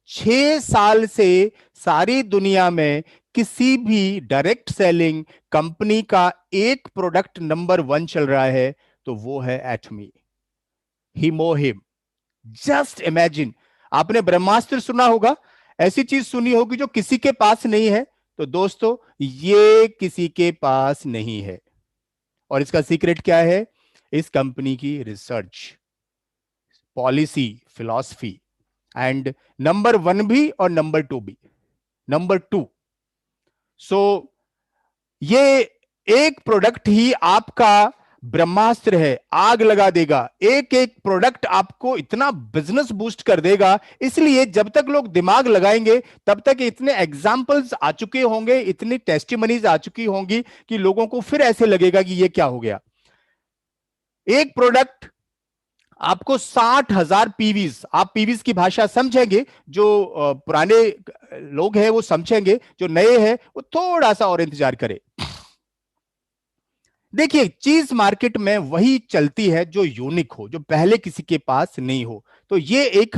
Speaker 2: 6 साल से सारी दुनिया में किसी भी डायरेक्ट सेलिंग कंपनी का एक प्रोडक्ट नंबर 1 चल रहा है, तो वो है एटमी, हिमोहिम। जस्ट इमेजिन, आपने ब्रह्मास्त्र सुना होगा, ऐसी चीज सुनी होगी जो किसी के पास नहीं है। तो दोस्तों ये किसी के पास नहीं है, और इसका सीक्रेट क्या है? इस कंपनी की research, policy, philosophy, and number 1 भी और नंबर 2 भी। नंबर 2, सो ये एक प्रोडक्ट ही आपका ब्रह्मास्त्र है, आग लगा देगा। एक एक प्रोडक्ट आपको इतना बिजनेस बूस्ट कर देगा। इसलिए जब तक लोग दिमाग लगाएंगे तब तक इतने एग्जाम्पल्स आ चुके होंगे, इतनी टेस्टिमनीज आ चुकी होंगी कि लोगों को फिर ऐसे लगेगा कि ये क्या हो गया। एक प्रोडक्ट आपको 60,000 पीवीज, आप पीवीज की भाषा समझेंगे, जो पुराने लोग हैं वो समझेंगे, जो नए हैं वो थोड़ा सा और इंतजार करें। देखिए, चीज मार्केट में वही चलती है जो यूनिक हो, जो पहले किसी के पास नहीं हो। तो ये एक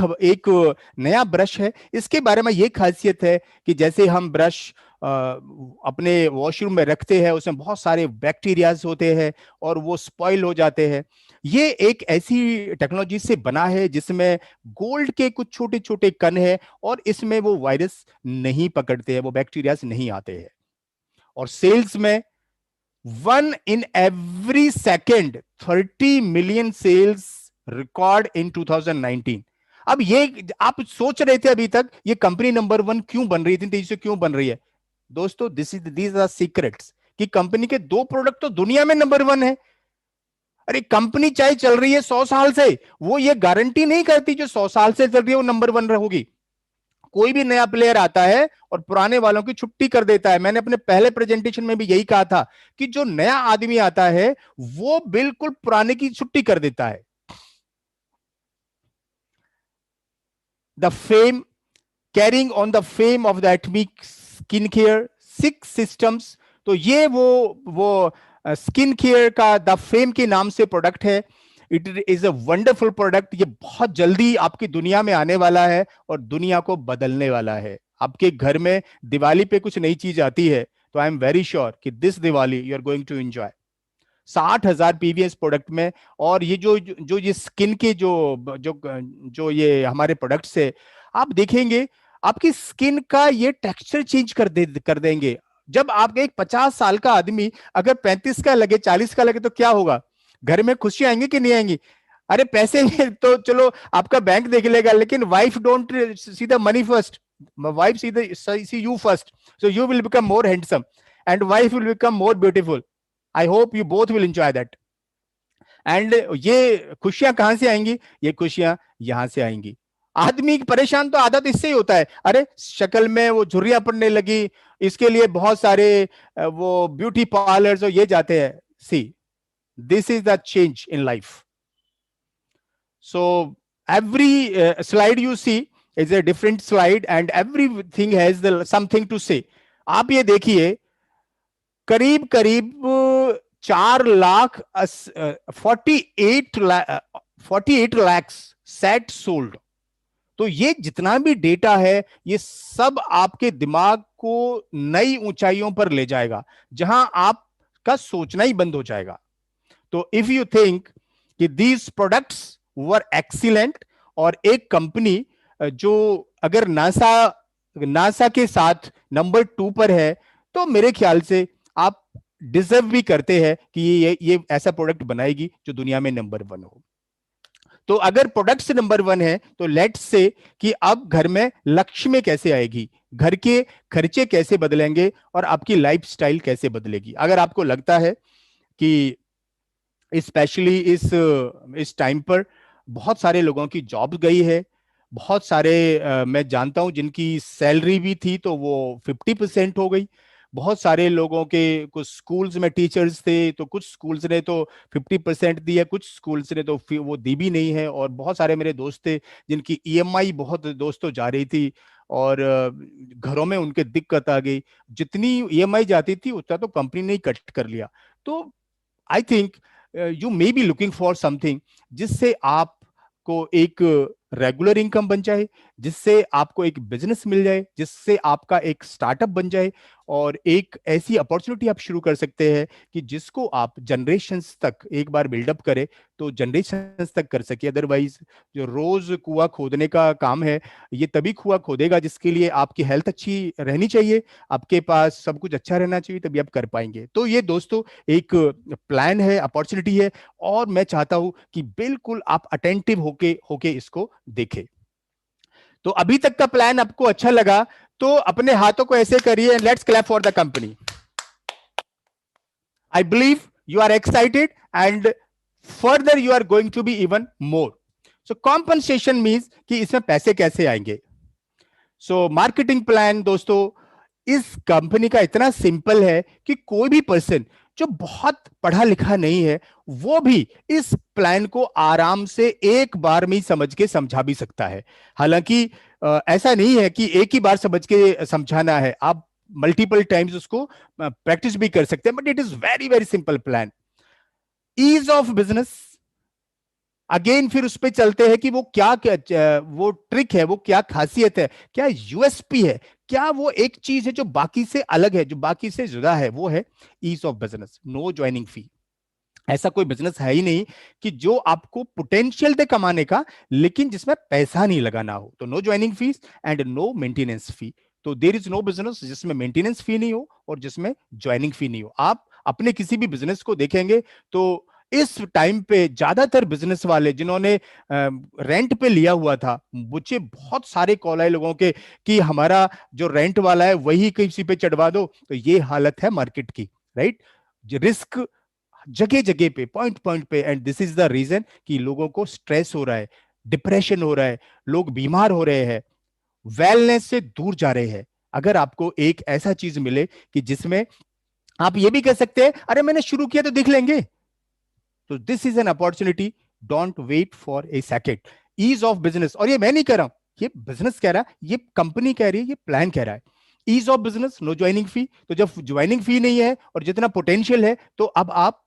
Speaker 2: नया ब्रश है। इसके बारे में ये खासियत है कि जैसे हम ब्रश अपने वॉशरूम में रखते हैं, उसमें बहुत सारे बैक्टीरियाज होते हैं और वो स्पॉइल हो जाते हैं। ये एक ऐसी टेक्नोलॉजी से बना है जिसमें गोल्ड के कुछ छोटे छोटे कण हैं और इसमें वो वायरस नहीं पकड़ते हैं, वो बैक्टीरियाज नहीं आते हैं। और सेल्स में 1 in every second 30 million sales record in 2019। अब ये आप सोच रहे थे अभी तक ये कंपनी नंबर 1 क्यों बन रही थी, तेजी से क्यों बन रही है? दोस्तों, दीज आर सीक्रेट्स कि कंपनी के 2 प्रोडक्ट तो दुनिया में नंबर 1 है। अरे कंपनी चाहे चल रही है 100 साल से, वो ये गारंटी नहीं करती जो 100 साल से चल रही है वो नंबर 1 होगी। कोई भी नया प्लेयर आता है और पुराने वालों की छुट्टी कर देता है। मैंने अपने पहले प्रेजेंटेशन में भी यही कहा था कि जो नया आदमी आता है वो बिल्कुल पुराने की छुट्टी कर देता है। The fame, carrying on the fame of the atomic skin care 6 systems. तो ये वो स्किन केयर का द फेम के नाम से प्रोडक्ट है। It is a wonderful product. ये बहुत जल्दी आपकी दुनिया में आने वाला है और दुनिया को बदलने वाला है। आपके घर में दिवाली पे कुछ नई चीज आती है तो आई एम वेरी श्योर कि this Diwali you are going to enjoy. 60,000 PVS product में। और ये जो ये स्किन के जो ये हमारे प्रोडक्ट्स है, आप देखेंगे आपकी स्किन का ये टेक्सचर चेंज कर देंगे। जब आपके एक 50 साल का आदमी अगर 35 का लगे, 40 का लगे, तो क्या होगा? घर में खुशी आएंगी कि नहीं आएंगी? अरे पैसे तो चलो आपका बैंक देख लेगा, लेकिन wife don't see the money first, wife see you first. So you will become more handsome and wife will become more beautiful. I hope you both will enjoy that. And ये खुशियां कहां से आएंगी? ये खुशियां यहां से आएंगी। आदमी परेशान तो आदत इससे ही होता है, अरे शक्ल में वो झुर्रियां पड़ने लगी, इसके लिए बहुत सारे वो ब्यूटी पार्लर्स और ये जाते हैं। सी, this is the change in life. So every slide you see is a different slide and everything has something to say. आप ये देखिए, करीब करीब 4 लाख 48 lakhs सेट सोल्ड। तो ये जितना भी डेटा है ये सब आपके दिमाग को नई ऊंचाइयों पर ले जाएगा, जहां आपका सोचना ही बंद हो जाएगा। तो इफ यू थिंक कि दीज प्रोडक्ट्स वर एक्सीलेंट, और एक कंपनी जो अगर नासा के साथ नंबर 2 पर है, तो मेरे ख्याल से आप डिजर्व भी करते हैं कि ये ऐसा प्रोडक्ट बनाएगी जो दुनिया में नंबर 1 हो। तो अगर प्रोडक्ट्स नंबर 1 है तो लेट्स से कि अब घर में लक्ष्मी कैसे आएगी, घर के खर्चे कैसे बदलेंगे और आपकी लाइफस्टाइल कैसे बदलेगी। अगर आपको लगता है कि स्पेशली इस टाइम पर बहुत सारे लोगों की जॉब गई है, बहुत सारे मैं जानता हूं जिनकी सैलरी भी थी तो वो 50% हो गई। बहुत सारे लोगों के, कुछ स्कूल्स में टीचर्स थे तो कुछ स्कूल्स ने तो 50% दिया, कुछ स्कूल्स ने तो वो दी भी नहीं है। और बहुत सारे मेरे दोस्त थे जिनकी ईएमआई बहुत दोस्तों जा रही थी और घरों में उनके दिक्कत आ गई। जितनी ईएमआई जाती थी उतना तो कंपनी ने कट कर लिया। तो आई think you may be looking for something जिससे आपको एक रेगुलर इनकम बन जाए, जिससे आपको एक बिजनेस मिल जाए, जिससे आपका एक स्टार्टअप बन जाए और एक ऐसी अपॉर्चुनिटी आप शुरू कर सकते हैं कि जिसको आप जनरेशंस तक एक बार बिल्डअप करें तो जनरेशंस तक कर सके। अदरवाइज जो रोज कुआं खोदने का काम है, ये तभी कुआं खोदेगा जिसके लिए आपकी हेल्थ अच्छी रहनी चाहिए, आपके पास सब कुछ अच्छा रहना चाहिए, तभी आप कर पाएंगे। तो ये दोस्तों एक प्लान है, अपॉर्चुनिटी है, और मैं चाहता हूं कि बिल्कुल आप अटेंटिव होके इसको देखें। तो अभी तक का प्लान आपको अच्छा लगा तो अपने हाथों को ऐसे करिए, let's clap for the company. I believe you are excited, and further you are going to be even more. So compensation means कि इसमें पैसे कैसे आएंगे. सो मार्केटिंग प्लान दोस्तों इस कंपनी का इतना सिंपल है कि कोई भी पर्सन जो बहुत पढ़ा लिखा नहीं है वो भी इस प्लान को आराम से एक बार में ही समझ के समझा भी सकता है. हालांकि ऐसा नहीं है कि एक ही बार समझ के समझाना है, आप मल्टीपल टाइम्स उसको प्रैक्टिस भी कर सकते हैं, but it is very very simple plan. Ease of business, again फिर उस पर चलते हैं कि वो क्या वो ट्रिक है, वो क्या खासियत है, क्या यूएसपी है, क्या वो एक चीज है जो बाकी से अलग है, जो बाकी से जुदा है. वो है ease of business. No joining fee. ऐसा कोई बिजनेस है ही नहीं कि जो आपको पोटेंशियल दे कमाने का लेकिन जिसमें पैसा नहीं लगाना हो. तो no joining fees and no maintenance fee. तो देयर इज नो बिजनेस जिसमें मेंटेनेंस फी नहीं हो और जिसमें ज्वाइनिंग फी नहीं हो. आप अपने किसी भी बिजनेस को देखेंगे तो इस टाइम पे ज्यादातर बिजनेस वाले जिन्होंने रेंट पे लिया हुआ था, मुझे बहुत सारे कॉल आए लोगों के कि हमारा जो रेंट वाला है वही किसी पे चढ़वा दो. तो ये हालत है मार्केट की, राइट. रिस्क जगह जगह पे, पॉइंट पॉइंट पे, and this is the reason कि लोगों को स्ट्रेस हो रहा है, डिप्रेशन हो रहा है, लोग बीमार हो रहे हैं, वेलनेस से दूर जा रहे हैं. अगर आपको एक ऐसा चीज मिले कि जिसमें आप ये भी कह सकते हैं अरे मैंने शुरू किया तो देख लेंगे, तो this is an opportunity. Don't wait for a second. Ease of business, और ये मैं नहीं कह रहा हूं, ये बिजनेस कह रहा है, ये कंपनी कह रही है, ये प्लान कह रहा है. Ease of business, no joining fee. तो जब ज्वाइनिंग फी नहीं है और जितना पोटेंशियल है, तो अब आप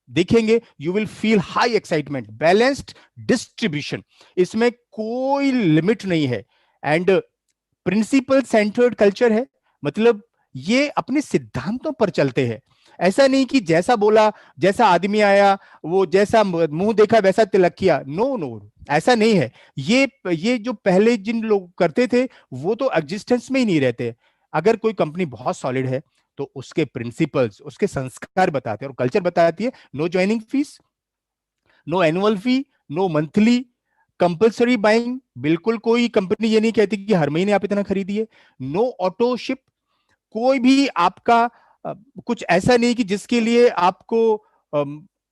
Speaker 2: देखेंगे you will feel high excitement. Balanced distribution, इसमें कोई लिमिट नहीं है. एंड प्रिंसिपल सेंटर्ड कल्चर है, मतलब ये अपने सिद्धांतों पर चलते हैं. ऐसा नहीं कि जैसा बोला, जैसा आदमी आया, वो जैसा मुंह देखा वैसा तिलक किया. नो नो, ऐसा नहीं है. ये जो पहले जिन लोग करते थे वो तो एग्जिस्टेंस में ही नहीं रहते. अगर कोई कंपनी बहुत सॉलिड है तो उसके प्रिंसिपल्स, उसके संस्कार बताते हैं और कल्चर बताती है. No joining fees, no annual fee, no monthly compulsory buying. बिल्कुल कोई कंपनी ये नहीं कहती कि हर महीने आप इतना खरीदिए. नो ऑटोशिप, कोई भी आपका कुछ ऐसा नहीं कि जिसके लिए आपको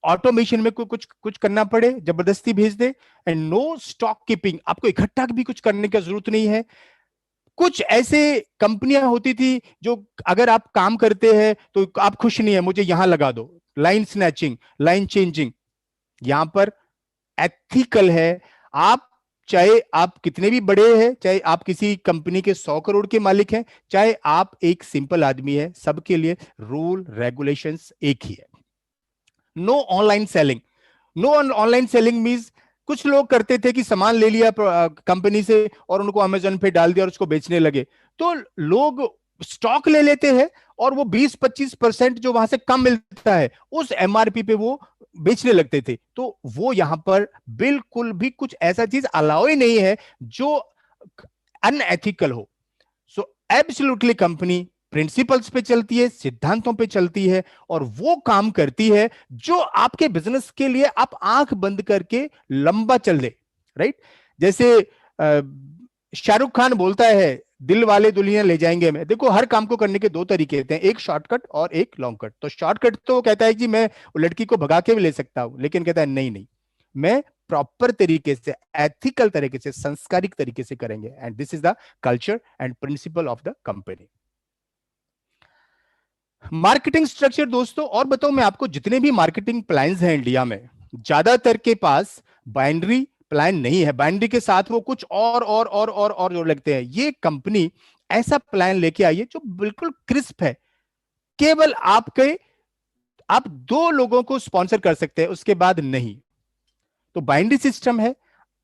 Speaker 2: ऑटोमेशन में कुछ कुछ करना पड़े, जबरदस्ती भेज दे. एंड नो स्टॉक कीपिंग, आपको इकट्ठा भी कुछ करने की जरूरत नहीं है. कुछ ऐसे कंपनियां होती थी जो अगर आप काम करते हैं तो आप खुश नहीं है, मुझे यहां लगा दो. Line snatching, line changing. यहां पर एथिकल है. आप चाहे आप कितने भी बड़े हैं, चाहे आप किसी कंपनी के 100 करोड़ के मालिक हैं, चाहे आप एक सिंपल आदमी है, सबके लिए रूल रेगुलेशंस एक ही है. No online selling. No online selling means कुछ लोग करते थे कि सामान ले लिया कंपनी से और उनको अमेजोन पे डाल दिया और उसको बेचने लगे. तो लोग स्टॉक ले लेते हैं और वो 20-25% जो वहां से कम मिलता है उस एमआरपी पे वो बेचने लगते थे. तो वो यहां पर बिल्कुल भी कुछ ऐसा चीज अलाउ ही नहीं है जो अनएथिकल हो. सो एब्सोल्युटली कंपनी प्रिंसिपल्स पे चलती है, सिद्धांतों पे चलती है और वो काम करती है जो आपके बिजनेस के लिए आप आंख बंद करके लंबा चल दे, राइट. जैसे शाहरुख खान बोलता है दिल वाले दुल्हनिया ले जाएंगे में. देखो हर काम को करने के दो तरीके होते हैं, एक शॉर्टकट और एक लॉन्ग कट. तो शॉर्टकट तो कहता है कि मैं लड़की को भगा के भी ले सकता हूं, लेकिन कहता है नहीं नहीं, मैं प्रॉपर तरीके से, एथिकल तरीके से, संस्कारिक तरीके से करेंगे. And this is the culture and principle of the company. Marketing structure दोस्तों, और बताऊं मैं आपको, जितने भी मार्केटिंग प्लान्स हैं इंडिया में, ज्यादातर के पास बाइनरी प्लान नहीं है. बाइनरी के साथ वो कुछ और जो लगते हैं. ये कंपनी ऐसा प्लान लेके आई है जो बिल्कुल क्रिस्प है. केवल आप 2 लोगों को स्पॉन्सर कर सकते हैं, उसके बाद नहीं. तो बाइनरी सिस्टम है.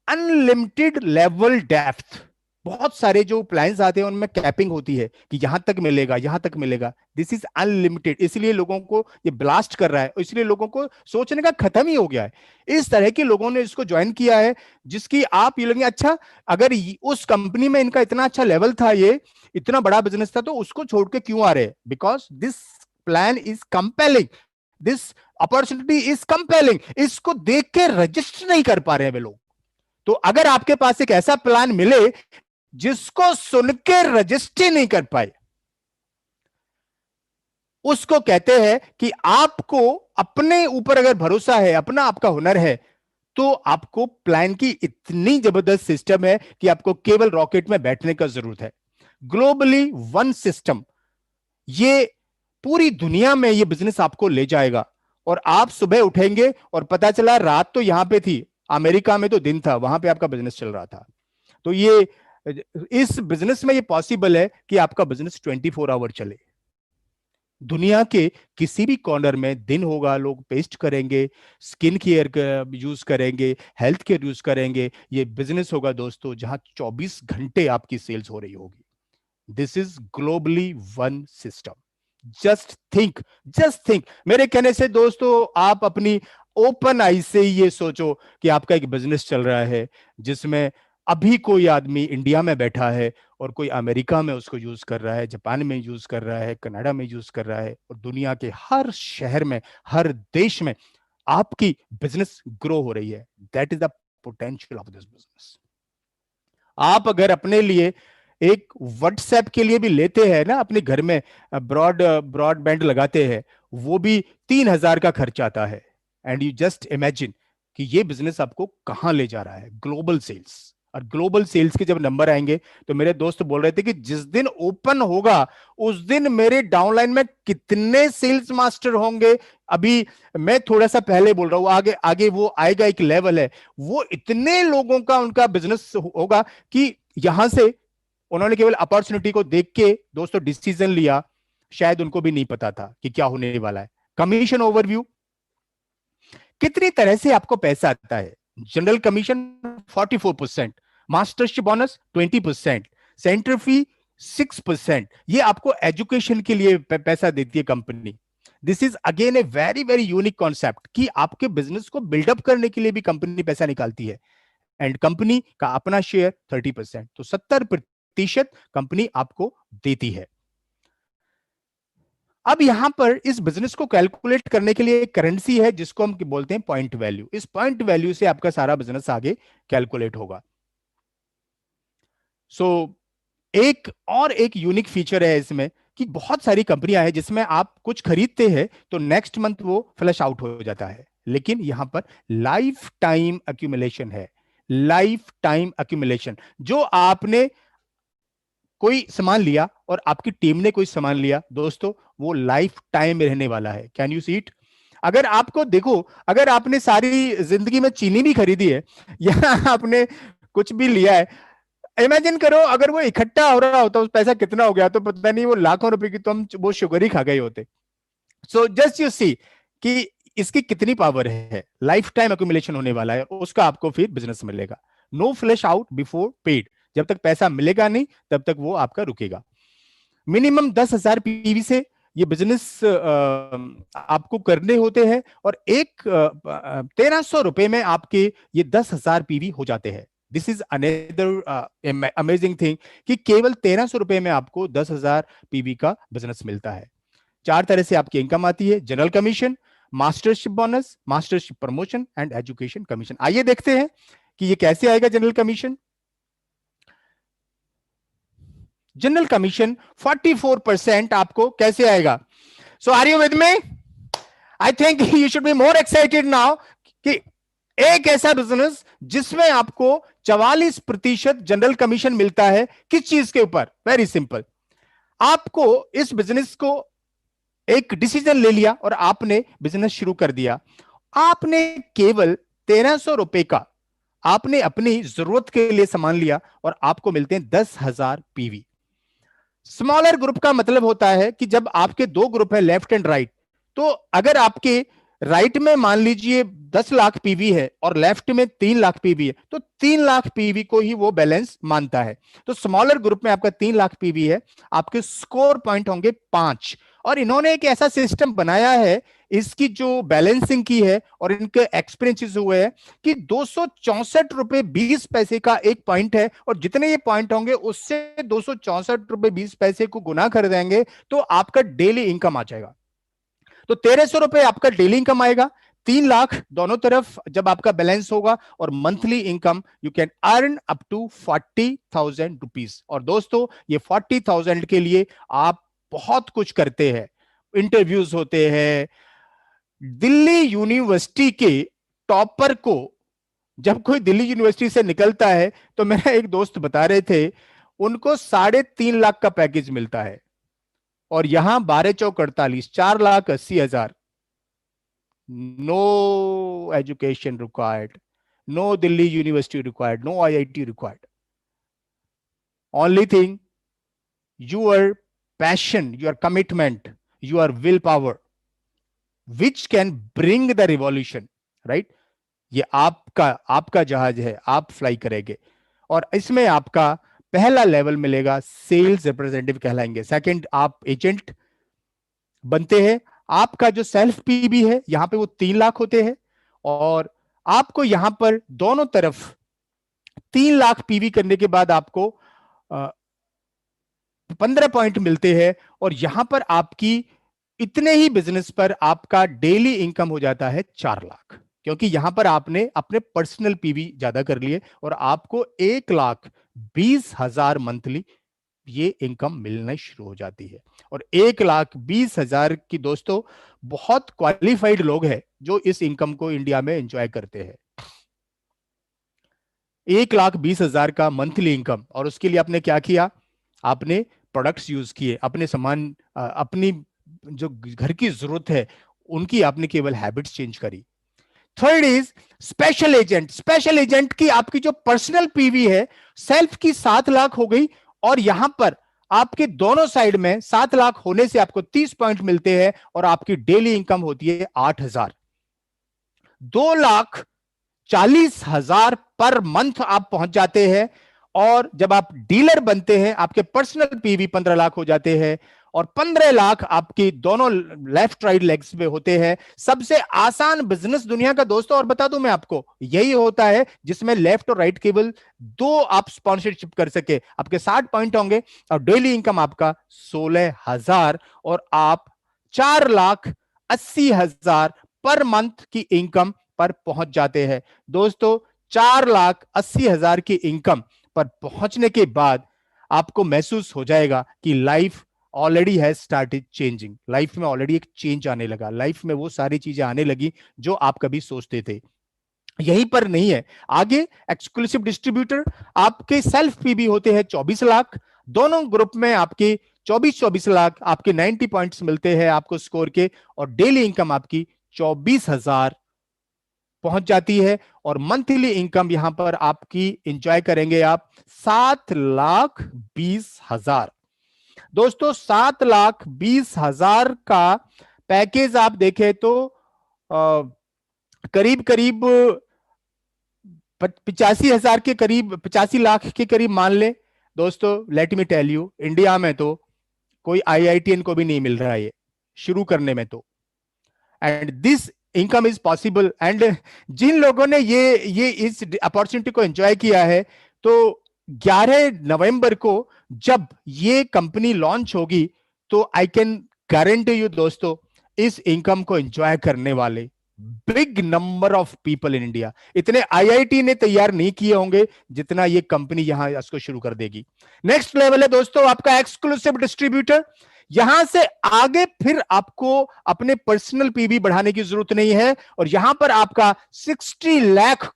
Speaker 2: Unlimited level depth. बहुत सारे जो प्लान्स आते हैं उनमें कैपिंग होती है कि यहां तक मिलेगा, यहां तक मिलेगा. This is unlimited. इसलिए लोगों को ये ब्लास्ट कर रहा है, इसलिए लोगों को सोचने का खत्म ही हो गया है. इस तरह के लोगों ने इसको ज्वाइन किया है जिसकी आप ये लगेंगे अच्छा, अगर उस कंपनी में इनका इतना अच्छा लेवल था, ये इतना बड़ा बिजनेस था, तो उसको छोड़ के क्यों आ रहे हैं. Because this plan is compelling, this opportunity is compelling. इसको देख के रजिस्टर नहीं कर पा रहे हैं वे लोग. तो अगर आपके पास एक ऐसा प्लान मिले जिसको सुन के रजिस्टर नहीं कर पाए, उसको कहते हैं कि आपको अपने ऊपर अगर भरोसा है, अपना आपका हुनर है, तो आपको प्लान की इतनी जबरदस्त सिस्टम है कि आपको केवल रॉकेट में बैठने का जरूरत है। ग्लोबली वन सिस्टम, ये पूरी दुनिया में ये बिजनेस आपको ले जाएगा। और आप सुबह उठेंगे और पता चला रात तो यहां पे थी, अमेरिका में तो दिन था, वहां पे आपका बिजनेस चल रहा था। तो ये इस बिजनेस में ये पॉसिबल है कि आपका बिजनेस 24 आवर चले। दुनिया के किसी भी कॉर्नर में दिन होगा, लोग पेस्ट करेंगे, स्किन केयर यूज करेंगे, हेल्थ केयर यूज करेंगे। ये बिजनेस होगा दोस्तों जहां 24 घंटे आपकी सेल्स हो रही होगी। This is globally one system. Just think, just think. मेरे कहने से दोस्तों आप अपनी ओपन आई से ये सोचो कि आपका एक बिजनेस चल रहा है जिसमें अभी कोई आदमी इंडिया में बैठा है और कोई अमेरिका में उसको यूज कर रहा है, जापान में यूज कर रहा है, कनाडा में यूज कर रहा है, और दुनिया के हर शहर में, हर देश में आपकी बिजनेस ग्रो हो रही है। That is the potential of this business. आप अगर अपने लिए एक व्हाट्सएप के लिए भी लेते हैं ना, अपने घर में ब्रॉडबैंड लगाते हैं, वो भी 3,000 का खर्च आता है। एंड यू जस्ट इमेजिन कि ये बिजनेस आपको कहां ले जा रहा है, ग्लोबल सेल्स। और ग्लोबल सेल्स के जब नंबर आएंगे, तो मेरे दोस्त बोल रहे थे कि जिस दिन ओपन होगा उस दिन मेरे डाउनलाइन में कितने सेल्स मास्टर होंगे। अभी मैं थोड़ा सा पहले बोल रहा हूं, आगे आगे वो आएगा, एक लेवल है, वो इतने लोगों का उनका बिजनेस होगा कि यहां से उन्होंने केवल अपॉर्चुनिटी को देख के दोस्तों डिसीजन लिया, शायद उनको भी नहीं पता था कि क्या होने वाला है। कमीशन ओवरव्यू, कितनी तरह से आपको पैसा आता है। General commission 44%, mastership bonus 20%, centre fee 6%। ये आपको एजुकेशन के लिए पैसा देती है कंपनी। This is again a very very unique concept कि आपके बिजनेस को बिल्डअप करने के लिए भी कंपनी पैसा निकालती है। एंड कंपनी का अपना शेयर 30%, तो 70% कंपनी आपको देती है। अब यहां पर इस बिजनेस को कैलकुलेट करने के लिए एक करेंसी है जिसको हम बोलते हैं पॉइंट वैल्यू। इस पॉइंट वैल्यू से आपका सारा बिजनेस आगे कैलकुलेट होगा। सो एक यूनिक फीचर है इसमें कि बहुत सारी कंपनियां हैं जिसमें आप कुछ खरीदते हैं तो नेक्स्ट मंथ वो फ्लश आउट हो जाता है, लेकिन यहां पर लाइफ टाइम अक्यूमुलेशन है। लाइफ टाइम अक्यूमुलेशन, जो आपने कोई सामान लिया और आपकी टीम ने कोई सामान लिया दोस्तों, वो लाइफ टाइम रहने वाला है। Can you see it? अगर आपको देखो, अगर आपने सारी जिंदगी में चीनी भी खरीदी है या आपने कुछ भी लिया है, इमेजिन करो अगर वो इकट्ठा हो रहा होता, उस पैसा कितना हो गया, तो पता नहीं वो लाखों रुपए की तो हम वो शुगर ही खा गए होते। सो जस्ट यू सी कि इसकी कितनी पावर है। लाइफ टाइम अक्यूमुलेशन होने वाला है, उसका आपको फिर बिजनेस मिलेगा। No flash out before paid, जब तक पैसा मिलेगा नहीं तब तक वो आपका रुकेगा। मिनिमम 10,000 पीवी से ये बिजनेस आपको करने होते हैं, और एक 1,300 रुपए में आपके ये 10,000 पीवी हो जाते हैं। This is another amazing thing कि केवल 1,300 रुपए में आपको 10,000 पीवी का बिजनेस मिलता है। 4 तरह से आपकी इनकम आती है: general commission, mastership bonus, mastership promotion and education commission. आइए देखते हैं कि ये कैसे आएगा जनरल कमीशन। जनरल कमीशन 44% आपको कैसे आएगा? So are you with me? I think you should be more excited now कि एक ऐसा बिजनेस जिसमें आपको 44% जनरल कमीशन मिलता है। किस चीज के ऊपर? वेरी सिंपल, आपको इस बिजनेस को एक डिसीजन ले लिया और आपने बिजनेस शुरू कर दिया। आपने केवल 1,300 रुपए का आपने अपनी जरूरत के लिए सामान लिया और आपको मिलते हैं 10,000 पीवी। स्मॉलर ग्रुप का मतलब होता है कि जब आपके दो ग्रुप है, लेफ्ट एंड राइट, तो अगर आपके राइट में मान लीजिए 10 लाख पीवी है और लेफ्ट में 3 लाख पीवी है, तो 3 लाख पीवी को ही वो बैलेंस मानता है। तो स्मॉलर ग्रुप में आपका 3 लाख पीवी है, आपके स्कोर पॉइंट होंगे 5। और इन्होंने एक ऐसा सिस्टम बनाया है, इसकी जो बैलेंसिंग की है और इनके एक्सपीरियंसेस हुए हैं कि 264 रुपए 20 पैसे का एक पॉइंट है, और जितने ये पॉइंट होंगे उससे 264 रुपए 20 पैसे को गुना कर देंगे तो आपका डेली इनकम आ जाएगा। तो 1,300 रुपए आपका डेली इनकम आएगा, 3 लाख दोनों तरफ जब आपका बैलेंस होगा, और monthly income you can earn up to 40,000 rupees. और दोस्तों ये 40,000 के लिए आप बहुत कुछ करते हैं, इंटरव्यूज होते हैं, दिल्ली यूनिवर्सिटी के टॉपर को, जब कोई दिल्ली यूनिवर्सिटी से निकलता है, तो मेरा एक दोस्त बता रहे थे उनको 3.5 लाख का पैकेज मिलता है, और यहां 12 चौक 48, 4,80,000। No education required, no Delhi university required, no IIT required. Only thing, your passion, your commitment, your willpower, which can bring the revolution, right? ये आपका जहाज है, आप फ्लाई करेंगे, और इसमें आपका पहला लेवल मिलेगा, सेल्स रिप्रेजेंटेटिव कहलाएंगे। सेकंड, आप एजेंट बनते हैं। आपका जो सेल्फ पीबी है यहां पे वो 3 लाख होते हैं, और आपको यहां पर दोनों तरफ 3 लाख पीवी करने के बाद आपको 15 पॉइंट मिलते हैं, और यहां पर आपकी इतने ही बिजनेस पर आपका डेली इनकम हो जाता है 4 लाख, क्योंकि यहां पर आपने अपने पर्सनल पीवी ज्यादा कर लिए, और आपको 1,20,000 मंथली ये इनकम मिलना शुरू हो जाती है। और 1,20,000 की दोस्तों बहुत क्वालिफाइड लोग हैं जो इस इनकम को इंडिया में एंजॉय करते हैं। 1,20,000 का मंथली इनकम, और उसके लिए आपने क्या किया? आपने प्रोडक्ट्स यूज किए, अपने सामान, अपनी जो घर की जरूरत है उनकी आपने केवल हैबिट्स चेंज करी। Third is special agent. Special agent की आपकी जो पर्सनल पीवी है, सेल्फ की 7 लाख हो गई, और यहां पर आपके दोनों साइड में 7 लाख होने से आपको 30 पॉइंट मिलते हैं, और आपकी डेली इनकम होती है 8,000। 2,40,000 पर मंथ आप पहुंच जाते हैं, और जब आप डीलर बनते हैं आपके पर्सनल पीवी 15 लाख हो जाते हैं, और 15 लाख आपकी दोनों लेफ्ट राइट लेग्स में होते हैं। सबसे आसान बिजनेस दुनिया का दोस्तों, और बता दूं मैं आपको, यही होता है जिसमें लेफ्ट और राइट केवल 2 आप स्पॉन्सरशिप कर सके। आपके 60 पॉइंट होंगे, और डेली इनकम आपका 16,000, और आप 4,80,000 पर मंथ की इनकम पर पहुंच जाते हैं। दोस्तों 4,80,000 की इनकम पर पहुंचने के बाद आपको महसूस हो जाएगा कि life already has started changing. Life में ऑलरेडी एक चेंज आने लगा, लाइफ में वो सारी चीजें आने लगी जो आप कभी सोचते थे। यहीं पर नहीं है, आगे एक्सक्लूसिव डिस्ट्रीब्यूटर, आपके सेल्फ पीबी होते हैं 24 लाख, दोनों ग्रुप में आपके 24-24 लाख, आपके 90 पॉइंट्स मिलते हैं आपको स्कोर के, और डेली इनकम आपकी 24,000 पहुंच जाती है, और मंथली इनकम यहां पर आपकी एंजॉय करेंगे आप 7,20,000। दोस्तों 7,20,000 का पैकेज आप देखें तो करीब करीब 85,000 के करीब, 85 लाख के करीब मान ले। दोस्तों let me tell you, India में तो कोई आईआईटीएन को भी नहीं मिल रहा है ये शुरू करने में तो, and this income is possible. And जिन लोगों ने ये इस अपॉर्चुनिटी को एंजॉय किया है, तो 11 नवंबर को जब ये कंपनी लॉन्च होगी, तो आई कैन गारंटी यू दोस्तों, इस इनकम को एंजॉय करने वाले big number of people in India, इतने आईआईटी ने तैयार नहीं किए होंगे जितना ये कंपनी यहां इसको शुरू कर देगी। नेक्स्ट लेवल है दोस्तों आपका एक्सक्लूसिव डिस्ट्रीब्यूटर। यहां से आगे फिर आपको अपने पर्सनल पीवी बढ़ाने की जरूरत नहीं है, और यहां पर आपका 60 लाख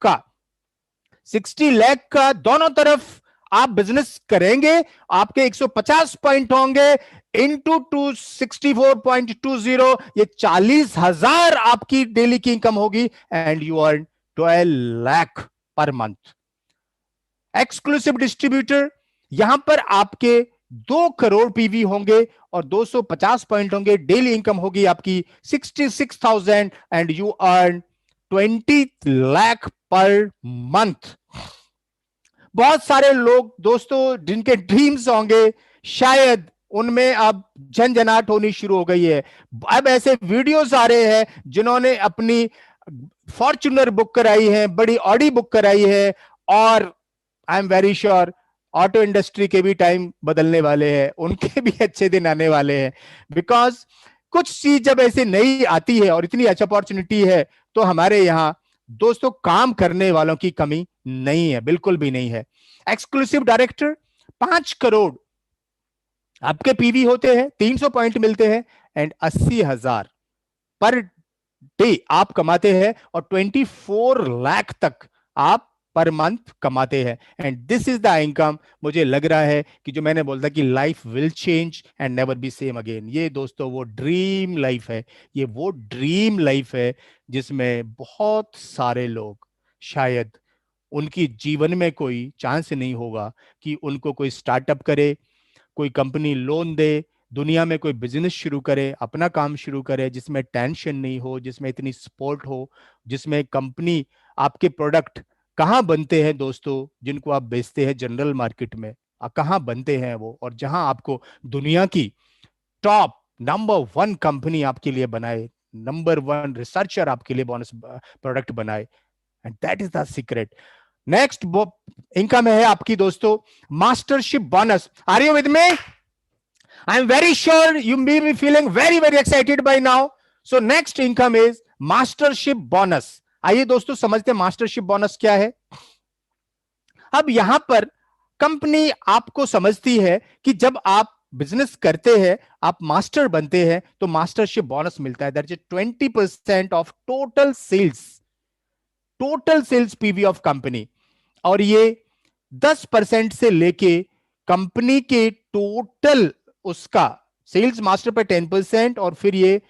Speaker 2: का दोनों तरफ आप बिजनेस करेंगे, आपके 150 पॉइंट होंगे इंटू 264.20, ये 40,000 आपकी डेली की इनकम होगी, and you earn 12 lakh per month. Exclusive distributor, यहां पर आपके 2 करोड़ पीवी होंगे, और 250 पॉइंट होंगे, डेली इनकम होगी आपकी 66,000, and you earn 20 lakh per month. बहुत सारे लोग दोस्तों जिनके ड्रीम्स होंगे, शायद उनमें अब झंझनाहट होनी शुरू हो गई है। अब ऐसे वीडियोस आ रहे हैं जिन्होंने अपनी फॉर्च्यूनर बुक कराई है, बड़ी ऑडी बुक कराई है, और आई am very sure auto industry के भी टाइम बदलने वाले हैं, उनके भी अच्छे दिन आने वाले हैं। बिकॉज कुछ चीज जब ऐसे नई आती है और इतनी अच्छी अपॉर्चुनिटी है, तो हमारे यहां दोस्तों काम करने वालों की कमी नहीं है, बिल्कुल भी नहीं है। एक्सक्लूसिव डायरेक्टर, 5 करोड़ आपके पीवी होते हैं, 300 पॉइंट मिलते हैं, एंड 80,000 पर डे आप कमाते हैं और 24 लाख तक आप पर मंथ कमाते हैं, and this is the income. मुझे लग रहा है कि जो मैंने बोला कि life will change and never be same again, ये दोस्तों वो ड्रीम लाइफ है, ये वो ड्रीम लाइफ है जिसमें बहुत सारे लोग शायद उनकी जीवन में कोई चांस नहीं होगा कि उनको कोई स्टार्टअप करे, कोई कंपनी लोन दे, दुनिया में कोई बिजनेस शुरू करे, अपना काम शुरू करे जिसमें टेंशन नहीं हो, जिसमें इतनी सपोर्ट हो, जिसमें कंपनी आपके प्रोडक्ट कहाँ बनते हैं दोस्तों, जिनको आप बेचते हैं जनरल मार्केट में, कहाँ बनते हैं वो, और जहां आपको दुनिया की टॉप नंबर 1 कंपनी आपके लिए बनाए, नंबर 1 रिसर्चर आपके लिए बोनस प्रोडक्ट बनाए, and that is the secret. Next income है आपकी दोस्तों mastership bonus. Are you with me? I am very sure you may be feeling very very excited by now. So next income is mastership bonus. आइए दोस्तों समझते हैं mastership bonus क्या है। अब यहां पर कंपनी आपको समझती है कि जब आप बिजनेस करते हैं, आप मास्टर बनते हैं, तो मास्टरशिप बोनस मिलता है, that is 20% of total sales PV of company, और ये 10% से लेके कंपनी के टोटल उसका सेल्स मास्टर पे 10%, और फिर ये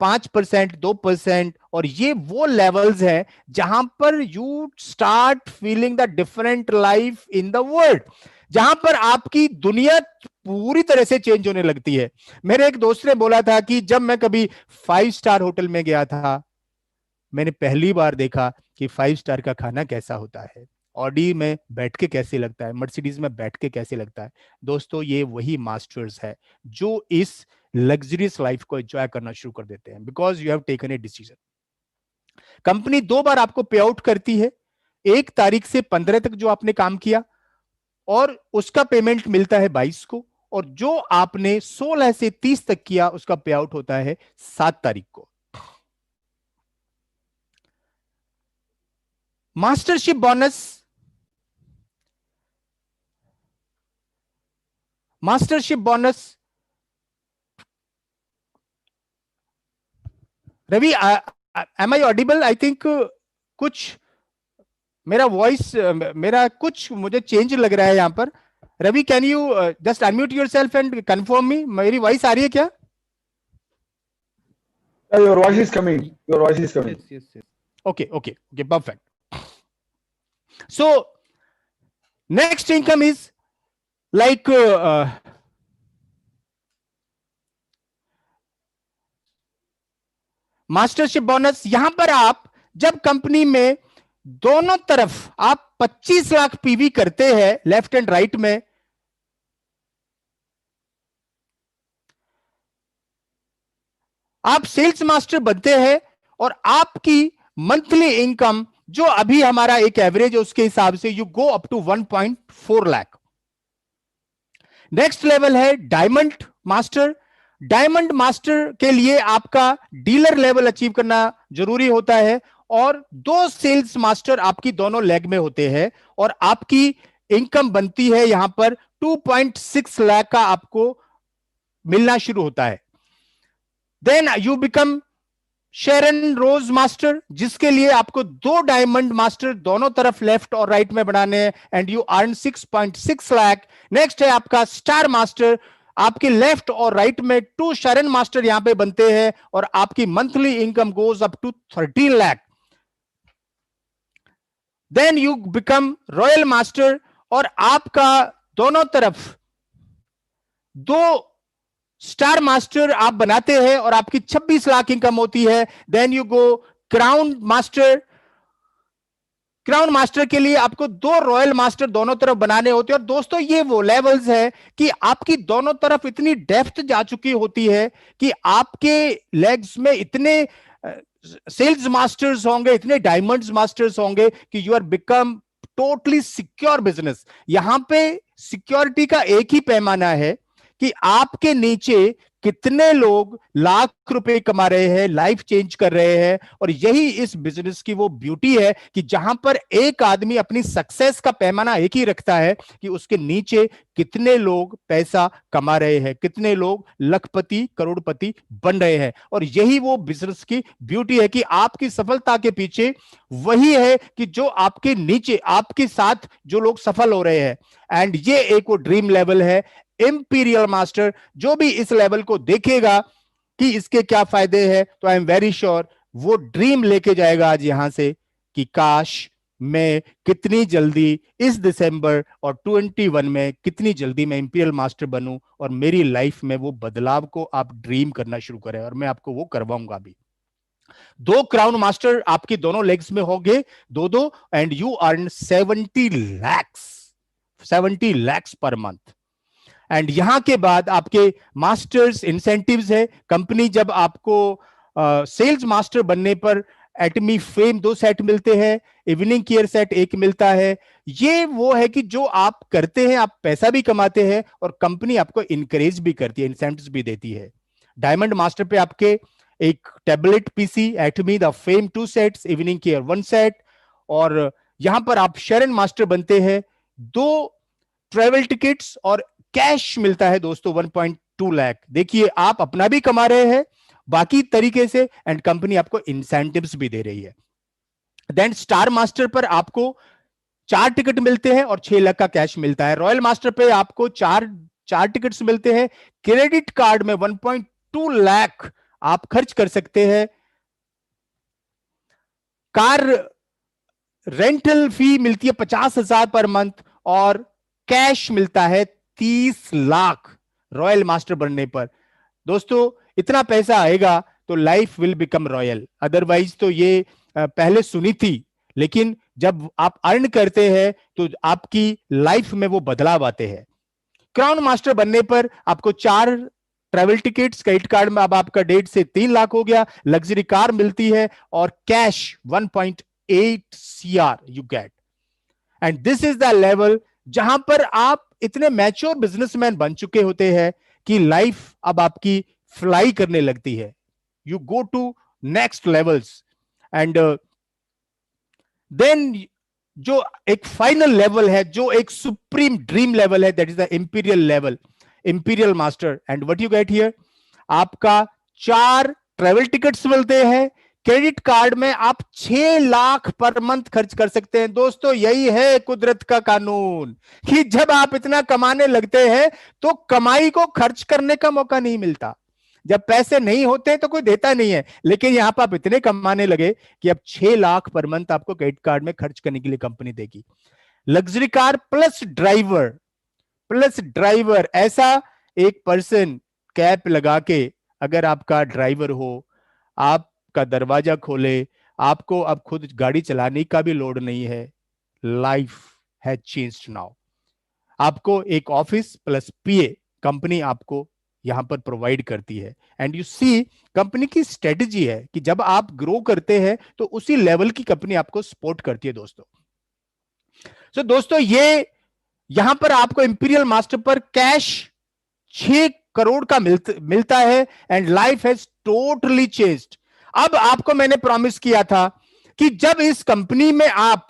Speaker 2: 5%, 2%, और ये वो लेवल्स हैं जहां पर you start feeling the different life in the world, जहां पर आपकी दुनिया पूरी तरह से चेंज होने लगती है। मेरे एक दोस्त ने बोला था कि जब मैं कभी 5 स्टार होटल में गया था, मैंने पहली बार देखा कि 5 स्टार का खाना कैसा होता है, ऑडी में बैठ के कैसे लगता है, मर्सिडीज में बैठ के कैसे लगता है। दोस्तों ये वही मास्टर्स है जो इस लग्जरियस लाइफ को एंजॉय करना शुरू कर देते हैं, because you have taken a decision. Company 2 बार आपको पे आउट करती है, 1 तारीख से 15 तक जो आपने काम किया, और उसका पेमेंट मिलता है 22 को, और जो आपने 16 से 30 तक किया उसका पे आउट होता है 7 तारीख को। Mastership bonus, Ravi am I audible? I think कुछ मेरा वॉइस मेरा कुछ मुझे चेंज लग रहा है यहां पर। Ravi can you just unmute yourself and confirm me, मेरी वॉइस आ रही है क्या?
Speaker 3: Your voice is coming. Your voice is coming.
Speaker 1: Yes.
Speaker 2: Okay, perfect. So next income is like mastership bonus. यहां पर आप जब कंपनी में दोनों तरफ आप 25 लाख पीवी करते हैं, लेफ्ट एंड राइट में, आप सेल्स मास्टर बनते हैं, और आपकी मंथली इनकम जो अभी हमारा एक एवरेज है उसके हिसाब से you go up to 1.4 lakh. Next level है डायमंड मास्टर। डायमंड मास्टर के लिए आपका डीलर लेवल अचीव करना जरूरी होता है, और 2 सेल्स मास्टर आपकी दोनों लेग में होते हैं, और आपकी इनकम बनती है यहां पर 2.6 लाख का आपको मिलना शुरू होता है। Then you become Sharon rose master, जिसके लिए आपको 2 डायमंड मास्टर दोनों तरफ लेफ्ट और राइट में बनाने हैं, and you earn 6.6 lakh. Next है आपका स्टार मास्टर, आपके लेफ्ट और राइट में 2 शेरन मास्टर यहां पे बनते हैं, और आपकी monthly income goes up to 13 lakh. Then you become royal master, और आपका दोनों तरफ 2 स्टार मास्टर आप बनाते हैं, और आपकी 26 लाख इनकम होती है। Then you go crown master. Crown master के लिए आपको 2 रॉयल मास्टर दोनों तरफ बनाने होते हैं, और दोस्तों ये वो लेवल्स है कि आपकी दोनों तरफ इतनी डेप्थ जा चुकी होती है कि आपके लेग्स में इतने सेल्स मास्टर्स होंगे, इतने डायमंड्स मास्टर्स होंगे कि you are become totally secure business. यहां पे सिक्योरिटी का एक ही पैमाना है कि आपके नीचे कितने लोग लाख रुपए कमा रहे हैं, लाइफ चेंज कर रहे हैं। और यही इस बिजनेस की वो ब्यूटी है कि जहां पर एक आदमी अपनी सक्सेस का पैमाना एक ही रखता है कि उसके नीचे कितने लोग पैसा कमा रहे हैं, कितने लोग लखपति करोड़पति बन रहे हैं। और यही वो बिजनेस की ब्यूटी है कि आपकी सफलता के पीछे वही है कि जो आपके नीचे आपके साथ जो लोग सफल हो रहे हैं। एंड ये एक वो ड्रीम लेवल है इंपीरियल मास्टर। जो भी इस लेवल को देखेगा कि इसके क्या फायदे हैं, तो आई एम वेरी श्योर वो ड्रीम लेके जाएगा आज यहां से कि काश मैं कितनी जल्दी इस दिसंबर और 21 में कितनी जल्दी मैं इंपीरियल मास्टर बनूं और मेरी लाइफ में वो बदलाव को आप ड्रीम करना शुरू करें। और मैं आपको वो करवाऊंगा भी। 2 क्राउन मास्टर आपकी दोनों लेग्स में होंगे, दो दो, and you earn 70 lakhs per month. And यहां के बाद आपके मास्टर्स इंसेंटिव्स है। कंपनी जब आपको सेल्स मास्टर बनने पर एटमी फेम 2 सेट मिलते हैं, इवनिंग केयर सेट 1 मिलता है। ये वो है कि जो आप करते हैं, आप पैसा भी कमाते हैं और कंपनी आपको इंकरेज भी करती है, इंसेंटिव्स भी देती है। डायमंड मास्टर पे आपके एक tablet PC Atomy the fame 2 sets, evening care 1 set. और यहां पर आप शेरन मास्टर बनते हैं, 2 ट्रेवल टिकट्स और कैश मिलता है दोस्तों 1.2 लाख। देखिए आप अपना भी कमा रहे हैं बाकी तरीके से एंड कंपनी आपको इंसेंटिव्स भी दे रही है। देन स्टार मास्टर पर आपको 4 टिकट मिलते हैं और 6 लाख का कैश मिलता है। रॉयल मास्टर पे आपको चार टिकट्स मिलते हैं। क्रेडिट कार्ड में 1.2 लाख आप खर्च कर सकते हैं। कार रेंटल फी मिलती है 50,000 पर मंथ और कैश मिलता है 30 लाख रॉयल मास्टर बनने पर। दोस्तों इतना पैसा आएगा तो life will become royal. Otherwise तो ये पहले सुनी थी, लेकिन जब आप अर्न करते हैं तो आपकी लाइफ में वो बदलाव आते हैं। क्राउन मास्टर बनने पर आपको 4 ट्रैवल टिकट्स, क्रेडिट कार्ड में अब आपका 1.5 से 3 लाख हो गया, लग्जरी कार मिलती है और cash 1.8 CR you get. And this is the level जहां पर आप इतने मैच्योर बिजनेसमैन बन चुके होते हैं कि लाइफ अब आपकी फ्लाई करने लगती है। You go to next levels. And then जो एक फाइनल लेवल है, जो एक सुप्रीम ड्रीम लेवल है, that is the imperial level, imperial master. And what you get here, आपका 4 ट्रेवल टिकट्स मिलते हैं। क्रेडिट कार्ड में आप 6 लाख पर मंथ खर्च कर सकते हैं। दोस्तों यही है कुदरत का कानून कि जब आप इतना कमाने लगते हैं तो कमाई को खर्च करने का मौका नहीं मिलता। जब पैसे नहीं होते तो कोई देता नहीं है, लेकिन यहां पर आप इतने कमाने लगे कि अब 6 लाख पर मंथ आपको क्रेडिट कार्ड में खर्च करने के लिए कंपनी देगी। लग्जरी कार प्लस ड्राइवर, ऐसा एक पर्सन कैप लगा के अगर आपका ड्राइवर हो, आपका दरवाजा खोले, आपको अब खुद गाड़ी चलाने का भी लोड नहीं है। Life has changed now. आपको एक ऑफिस प्लस पीए कंपनी आपको यहां पर प्रोवाइड करती है। एंड यू सी कंपनी की स्ट्रेटजी है कि जब आप ग्रो करते हैं तो उसी लेवल की कंपनी आपको सपोर्ट करती है दोस्तों। सो दोस्तों ये यहां पर आपको इंपीरियल मास्टर पर कैश 6 करोड़ का मिलता है and life has totally changed. अब आपको मैंने प्रॉमिस किया था कि जब इस कंपनी में आप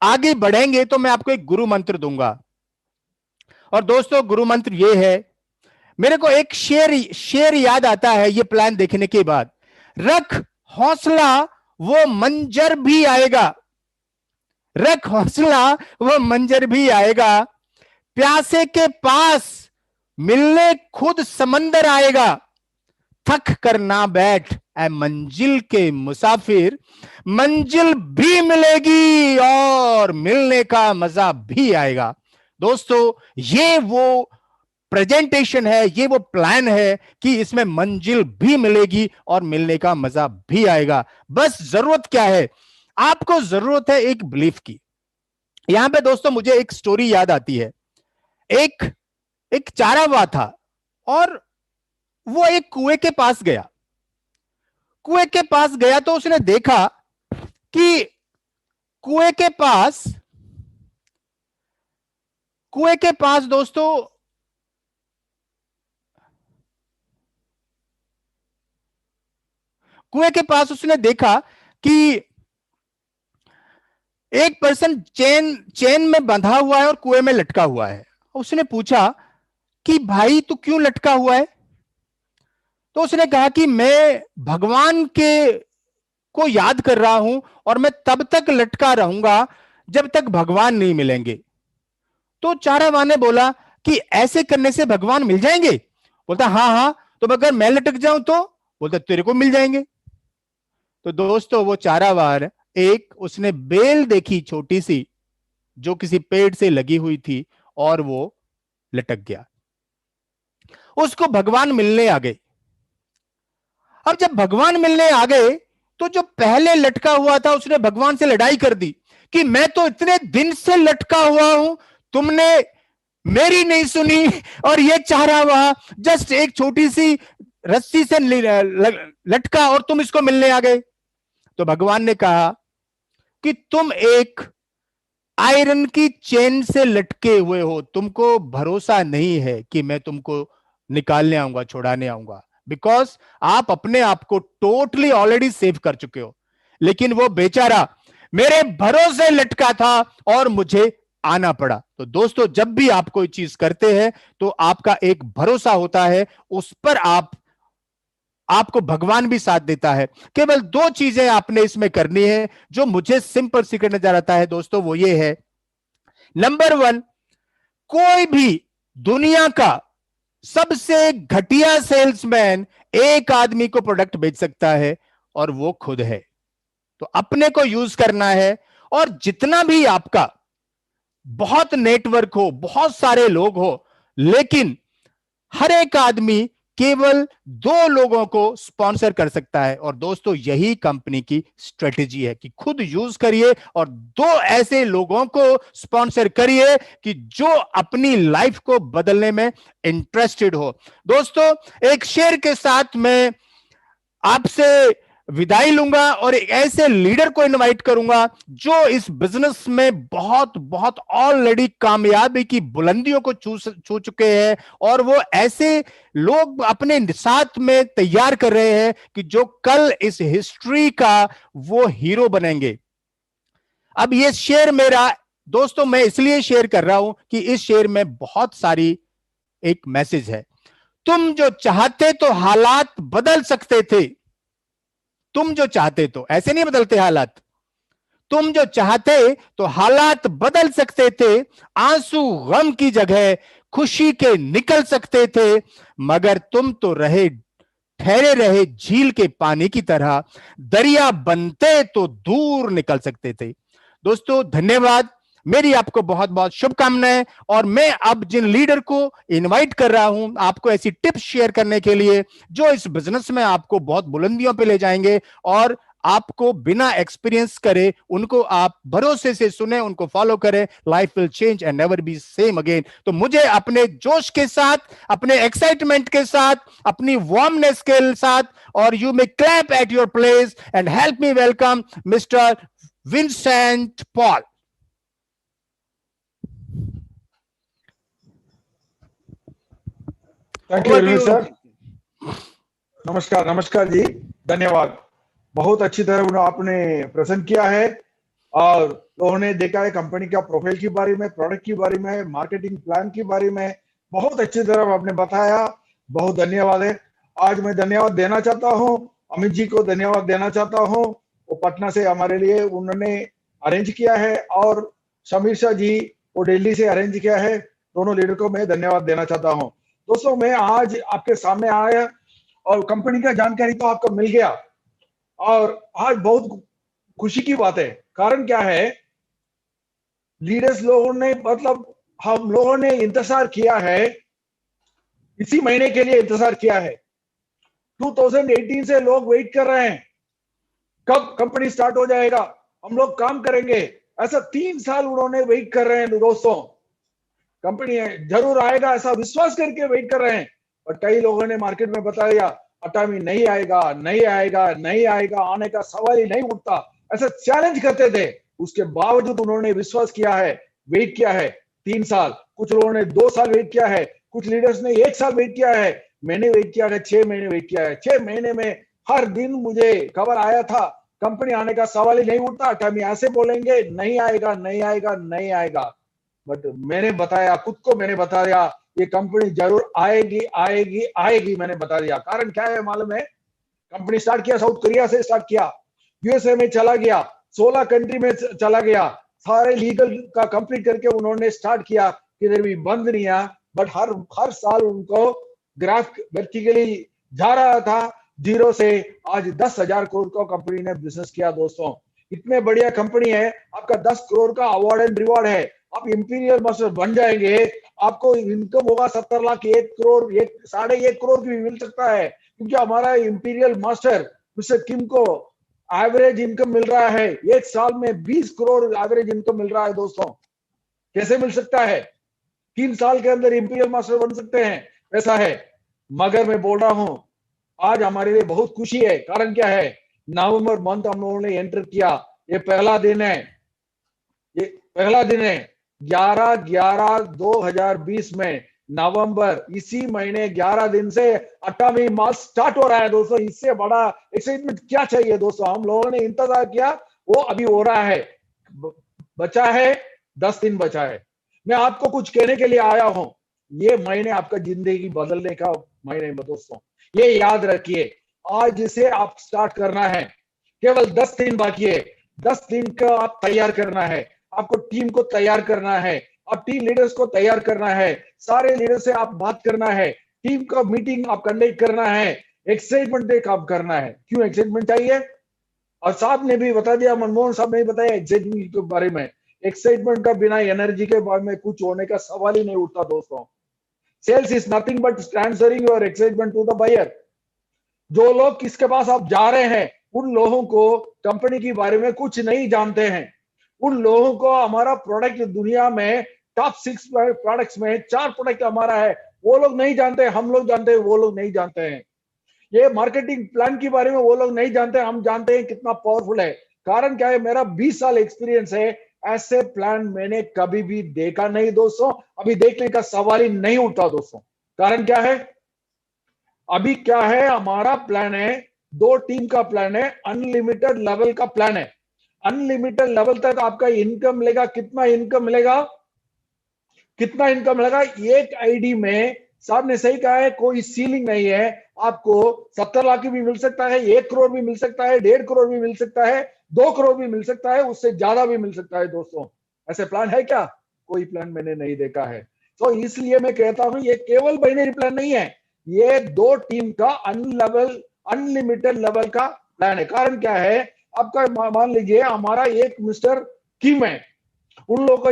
Speaker 2: आगे बढ़ेंगे तो मैं आपको एक गुरु मंत्र दूंगा। और दोस्तों गुरु मंत्र ये है, मेरे को एक शेर याद आता है ये प्लान देखने के बाद, रख हौसला वो मंजर भी आएगा, रख हौसला वो मंजर भी आएगा, प्यासे के पास मिलने खुद समंदर आएगा, थक कर ना बैठ ऐ मंजिल के मुसाफिर, मंजिल भी मिलेगी और मिलने का मजा भी आएगा। दोस्तों ये वो प्रेजेंटेशन है, ये वो प्लान है कि इसमें मंजिल भी मिलेगी और मिलने का मजा भी आएगा। बस जरूरत क्या है, आपको जरूरत है एक बिलीफ की। यहां पे दोस्तों मुझे एक स्टोरी याद आती है। एक एक चारावा था और वो एक कुएं के पास गया। कुएं के पास गया तो उसने देखा कि कुएं के पास दोस्तों कुएं के पास उसने देखा कि एक पर्सन चेन चेन में बंधा हुआ है और कुएं में लटका हुआ है। उसने पूछा कि भाई तू क्यों लटका हुआ है? तो उसने कहा कि मैं भगवान के को याद कर रहा हूं और मैं तब तक लटका रहूंगा जब तक भगवान नहीं मिलेंगे। तो चारावान ने बोला कि ऐसे करने से भगवान मिल जाएंगे? बोलता हाँ हाँ। तो अगर मैं लटक जाऊं तो? बोलता तेरे को मिल जाएंगे। तो दोस्तों वो चारावान, एक उसने बेल देखी छोटी सी जो किसी पेड़ से लगी हुई थी और वो लटक गया। उसको भगवान मिलने आ गए। अब जब भगवान मिलने आ गए तो जो पहले लटका हुआ था उसने भगवान से लड़ाई कर दी कि मैं तो इतने दिन से लटका हुआ हूं, तुमने मेरी नहीं सुनी, और ये चाह रहा वहां जस्ट एक छोटी सी रस्सी से लटका और तुम इसको मिलने आ गए। तो भगवान ने कहा कि तुम एक आयरन की चेन से लटके हुए हो, तुमको भरोसा नहीं है कि मैं तुमको निकालने आऊंगा, छुड़ाने आऊंगा, बिकॉज आप अपने आप को टोटली ऑलरेडी सेव कर चुके हो। लेकिन वो बेचारा मेरे भरोसे लटका था और मुझे आना पड़ा। तो दोस्तों जब भी आप कोई चीज करते हैं तो आपका एक भरोसा होता है, उस पर आपको भगवान भी साथ देता है। केवल दो चीजें आपने इसमें करनी है जो मुझे सिंपल सीक्रेट नजर आता है दोस्तों, वो ये है, नंबर 1, कोई भी दुनिया का सबसे घटिया सेल्समैन एक आदमी को प्रोडक्ट बेच सकता है और वो खुद है। तो अपने को यूज करना है, और जितना भी आपका बहुत नेटवर्क हो, बहुत सारे लोग हो, लेकिन हर एक आदमी केवल 2 लोगों को स्पॉन्सर कर सकता है। और दोस्तों यही कंपनी की स्ट्रेटेजी है कि खुद यूज करिए और 2 ऐसे लोगों को स्पॉन्सर करिए कि जो अपनी लाइफ को बदलने में इंटरेस्टेड हो। दोस्तों एक शेयर के साथ मैं आपसे विदाई लूंगा और एक ऐसे लीडर को इनवाइट करूंगा जो इस बिजनेस में बहुत बहुत ऑलरेडी कामयाबी की बुलंदियों को छू चुके हैं, और वो ऐसे लोग अपने साथ में तैयार कर रहे हैं कि जो कल इस हिस्ट्री का वो हीरो बनेंगे। अब ये शेयर मेरा दोस्तों मैं इसलिए शेयर कर रहा हूं कि इस शेयर में बहुत सारी एक मैसेज है। तुम जो चाहते तो हालात बदल सकते थे, तुम जो चाहते तो, ऐसे नहीं बदलते हालात, तुम जो चाहते तो हालात बदल सकते थे, आंसू गम की जगह खुशी के निकल सकते थे, मगर तुम तो रहे ठहरे रहे झील के पानी की तरह, दरिया बनते तो दूर निकल सकते थे। दोस्तों धन्यवाद, मेरी आपको बहुत बहुत शुभकामनाएं, और मैं अब जिन लीडर को इनवाइट कर रहा हूं आपको ऐसी टिप्स शेयर करने के लिए जो इस बिजनेस में आपको बहुत बुलंदियों पे ले जाएंगे और आपको बिना एक्सपीरियंस करे उनको आप भरोसे से सुने, उनको फॉलो करें, life will change and never be same again. तो मुझे अपने जोश के साथ, अपने एक्साइटमेंट के साथ, अपनी वार्मनेस के साथ, और you may clap at your place and help me welcome mister Vincent Paul.
Speaker 3: Thank you very much sir. नमस्कार, नमस्कार जी, धन्यवाद। बहुत अच्छी तरह आपने प्रेजेंट किया है और लोगों ने देखा है कंपनी का प्रोफाइल के बारे में, प्रोडक्ट के बारे में, मार्केटिंग प्लान के बारे में बहुत अच्छी तरह आपने बताया। बहुत धन्यवाद है। आज मैं धन्यवाद देना चाहता हूँ, अमित जी को धन्यवाद देना चाहता हूँ, वो पटना से हमारे लिए उन्होंने अरेंज किया है, और समीर शाह जी वो दिल्ली से अरेंज किया है। दोनों लीडर को मैं धन्यवाद देना चाहता हूँ। दोस्तों मैं आज आपके सामने आया और कंपनी का जानकारी तो आपको मिल गया, और आज बहुत खुशी की बात है। कारण क्या है, लीडर्स लोगों ने मतलब हम लोगों ने इंतजार किया है, इसी महीने के लिए इंतजार किया है। 2018 से लोग वेट कर रहे हैं कब कंपनी स्टार्ट हो जाएगा, हम लोग काम करेंगे, ऐसा 3 साल उन्होंने वेट कर रहे हैं। दोस्तों कंपनी जरूर आएगा ऐसा विश्वास करके वेट कर रहे हैं, और कई लोगों ने मार्केट में बताया अटामी नहीं आएगा, नहीं आएगा, नहीं आएगा, आने का सवाल ही नहीं उठता, ऐसा चैलेंज करते थे। उसके बावजूद उन्होंने विश्वास किया है, वेट किया है 3 साल, कुछ लोगों ने 2 साल वेट किया है, कुछ लीडर्स ने 1 साल वेट किया है, मैंने वेट किया है 6 महीने वेट किया है। 6 महीने में हर दिन मुझे खबर आया था, कंपनी आने का सवाल ही नहीं उठता, हम ऐसे बोलेंगे नहीं आएगा नहीं आएगा नहीं आएगा, बट मैंने बताया, खुद को मैंने बता दिया ये कंपनी जरूर आएगी आएगी आएगी, मैंने बता दिया। कारण क्या है मालूम है? कंपनी स्टार्ट किया, साउथ कोरिया से स्टार्ट किया, यूएसए में चला गया, 16 कंट्री में चला गया, सारे लीगल का कंप्लीट करके उन्होंने स्टार्ट किया, किधर भी बंद नहीं आया, बट हर साल उनको ग्राफ वर्टिकली जा रहा था, जीरो से आज 10,000 करोड़ का कंपनी ने बिजनेस किया। दोस्तों इतने बढ़िया कंपनी है, आपका 10 करोड़ का अवार्ड एंड रिवॉर्ड है, आप इंपीरियल मास्टर बन जाएंगे, आपको इनकम होगा 70 लाख, 1 करोड़, 1.5 करोड़ की भी मिल सकता है, क्योंकि हमारा इंपीरियल मास्टर मिस्टर किम को एवरेज इनकम मिल रहा है, एक साल में 20 करोड़ एवरेज इनकम मिल रहा है। दोस्तों कैसे मिल सकता है? 3 साल के अंदर इंपीरियल मास्टर बन सकते हैं, ऐसा है। मगर मैं बोल रहा हूं आज हमारे लिए बहुत खुशी है। कारण क्या है? नवंबर मंथ हम लोगों ने एंटर किया, ये पहला दिन है, ये पहला दिन है 11/11/2020 में, नवंबर, इसी महीने 11 दिन से 8वां मास स्टार्ट हो रहा है। दोस्तों इससे बड़ा एक्साइटमेंट क्या चाहिए? दोस्तों हम लोगों ने इंतजार किया, वो अभी हो रहा है, बचा है 10 दिन बचा है। मैं आपको कुछ कहने के लिए आया हूं, ये महीने आपका जिंदगी बदलने का महीने में। दोस्तों ये याद रखिए, आज से आप स्टार्ट करना है, केवल 10 दिन बाकी है, 10 दिन का आप तैयार करना है, आपको टीम को तैयार करना है, आप टीम लीडर्स को तैयार करना है, सारे लीडर से आप बात करना है, टीम का मीटिंग आप कंडक्ट करना है, एक्साइटमेंट दे काम करना है। क्यों एक्साइटमेंट चाहिए? और साहब ने भी बता दिया, मनमोहन साहब ने बताया एक्साइटमेंट के बारे में, एक्साइटमेंट का बिना एनर्जी के बारे में कुछ होने का सवाल ही नहीं उठता। दोस्तों sales is nothing but transferring your excitement to the buyer. जो लोग किसके पास आप जा रहे हैं, उन लोगों को कंपनी के बारे में कुछ नहीं जानते हैं, उन लोगों को हमारा प्रोडक्ट दुनिया में टॉप 6 प्रोडक्ट्स में 4 प्रोडक्ट हमारा है, वो लोग नहीं जानते, हम लोग जानते हैं, वो लोग नहीं जानते हैं। ये मार्केटिंग प्लान के बारे में वो लोग नहीं जानते, हम जानते हैं कितना पावरफुल है। कारण क्या है? मेरा 20 साल एक्सपीरियंस है, ऐसे प्लान मैंने कभी भी देखा नहीं दोस्तों, अभी देखने का सवाल ही नहीं उठता दोस्तों। कारण क्या है? अभी क्या है, हमारा प्लान है, 2 टीम का प्लान है, अनलिमिटेड लेवल का प्लान है। अनलिमिटेड लेवल तक आपका इनकम मिलेगा। कितना इनकम मिलेगा? कितना इनकम मिलेगा? एक आईडी में साहब ने सही कहा है, कोई सीलिंग नहीं है। आपको 70 लाख भी मिल सकता है, 1 करोड़ भी मिल सकता है, 1.5 करोड़ भी मिल सकता है, 2 करोड़ भी मिल सकता है, उससे ज्यादा भी मिल सकता है। दोस्तों ऐसे प्लान है क्या? कोई प्लान मैंने नहीं देखा है। तो इसलिए मैं कहता हूं ये केवल बाइनरी प्लान नहीं है, ये 2 टीम का अनलिमिटेड लेवल का प्लान है। कारण क्या है? आपका मान लीजिए हमारा एक मिस्टर किम है, उन लोगों का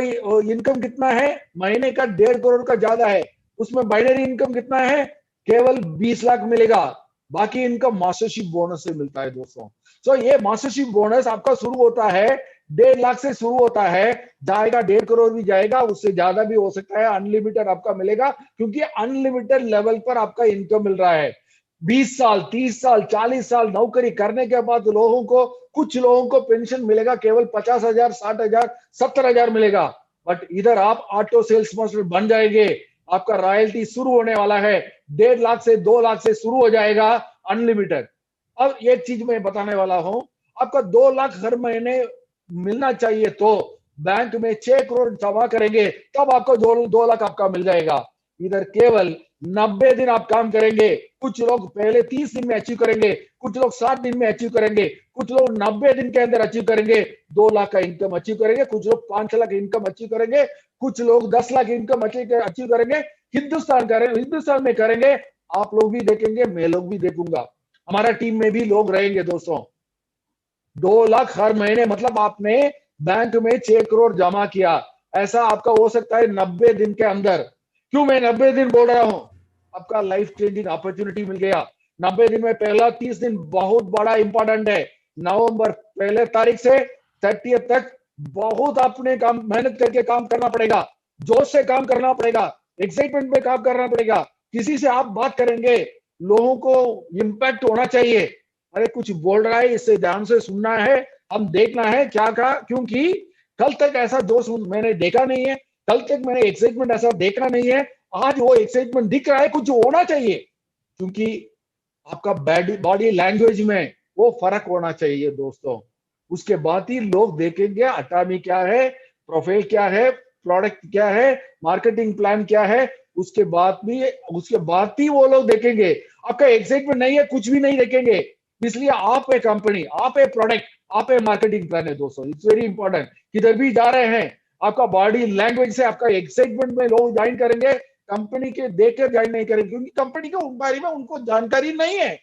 Speaker 3: इनकम कितना है? महीने का 1.5 करोड़ का ज्यादा है, उसमें बाइनरी इनकम कितना है? केवल 20 लाख मिलेगा, बाकी इनकम मास्टरशिप बोनस से मिलता है। दोस्तों तो ये मास्टरशिप बोनस आपका शुरू होता है 1.5 लाख से, शुरू होता है, जाएगा 1.5 करोड़ भी जाएगा, उससे ज्यादा भी हो सकता है, अनलिमिटेड आपका मिलेगा, क्योंकि अनलिमिटेड लेवल पर आपका इनकम मिल रहा है। 20 साल, 30 साल, 40 साल नौकरी करने के बाद लोगों को, कुछ लोगों को पेंशन मिलेगा केवल 50,000, 60,000, 70,000 मिलेगा, बट इधर आप ऑटो सेल्स मास्टर बन जाएंगे, आपका रॉयल्टी शुरू होने वाला है, 1.5 लाख से 2 लाख से शुरू हो जाएगा अनलिमिटेड। अब एक चीज मैं बताने वाला हूं, आपका 2 लाख हर महीने मिलना चाहिए, तो बैंक में 6 करोड़ जमा करेंगे, तब आपको 2 लाख आपका मिल जाएगा। इधर केवल 90 दिन आप काम करेंगे, कुछ लोग पहले 30 दिन में अचीव करेंगे, कुछ लोग 60 दिन में अचीव करेंगे, कुछ लोग 90 दिन के अंदर अचीव करेंगे, 2 लाख का इनकम अचीव करेंगे, कुछ लोग 5 लाख इनकम अचीव करेंगे, कुछ लोग 10 लाख इनकम अचीव करेंगे। हिंदुस्तान में करेंगे, आप लोग भी देखेंगे, मैं लोग भी देखूंगा, हमारा टीम में भी लोग रहेंगे। दोस्तों 2 लाख हर महीने, मतलब आपने बैंक में 6 करोड़ जमा किया, ऐसा आपका हो सकता है 90 दिन के अंदर। क्यों मैं 90 दिन बोल रहा हूं? आपका लाइफ चेंजिंग अपॉर्चुनिटी मिल गया 90 दिन में। पहला 30 दिन बहुत बड़ा इंपॉर्टेंट है, नवंबर पहले तारीख से 30 तक बहुत अपने काम, मेहनत करके काम करना पड़ेगा, जोश से काम करना पड़ेगा, एक्साइटमेंट में काम करना पड़ेगा। किसी से आप बात करेंगे, लोगों को इंपैक्ट होना चाहिए, अरे कुछ बोल रहा है, इससे ध्यान से सुनना है, हम देखना है क्या कहा, क्योंकि कल तक ऐसा जोश मैंने देखा नहीं है, कल तक मैंने एक्साइटमेंट ऐसा देखा नहीं है, आज वो एक्साइटमेंट दिख रहा है, कुछ होना चाहिए, क्योंकि आपका बॉडी लैंग्वेज में वो फर्क होना चाहिए दोस्तों। उसके बाद ही लोग देखेंगे अटामी क्या है, प्रोफाइल क्या है, प्रोडक्ट क्या है, मार्केटिंग प्लान क्या है। उसके बाद ही वो लोग देखेंगे। आपका एक्साइटमेंट नहीं है, कुछ भी नहीं देखेंगे। इसलिए आप एक कंपनी, आप एक प्रोडक्ट, आप एक मार्केटिंग प्लान है दोस्तों। It's very important. किधर भी जा रहे हैं, आपका बॉडी लैंग्वेज से आपका एक्साइटमेंट में लोग ज्वाइन करेंगे, कंपनी के देखकर ज्वाइन नहीं करेंगे, क्योंकि कंपनी के बारे में उनको जानकारी नहीं है,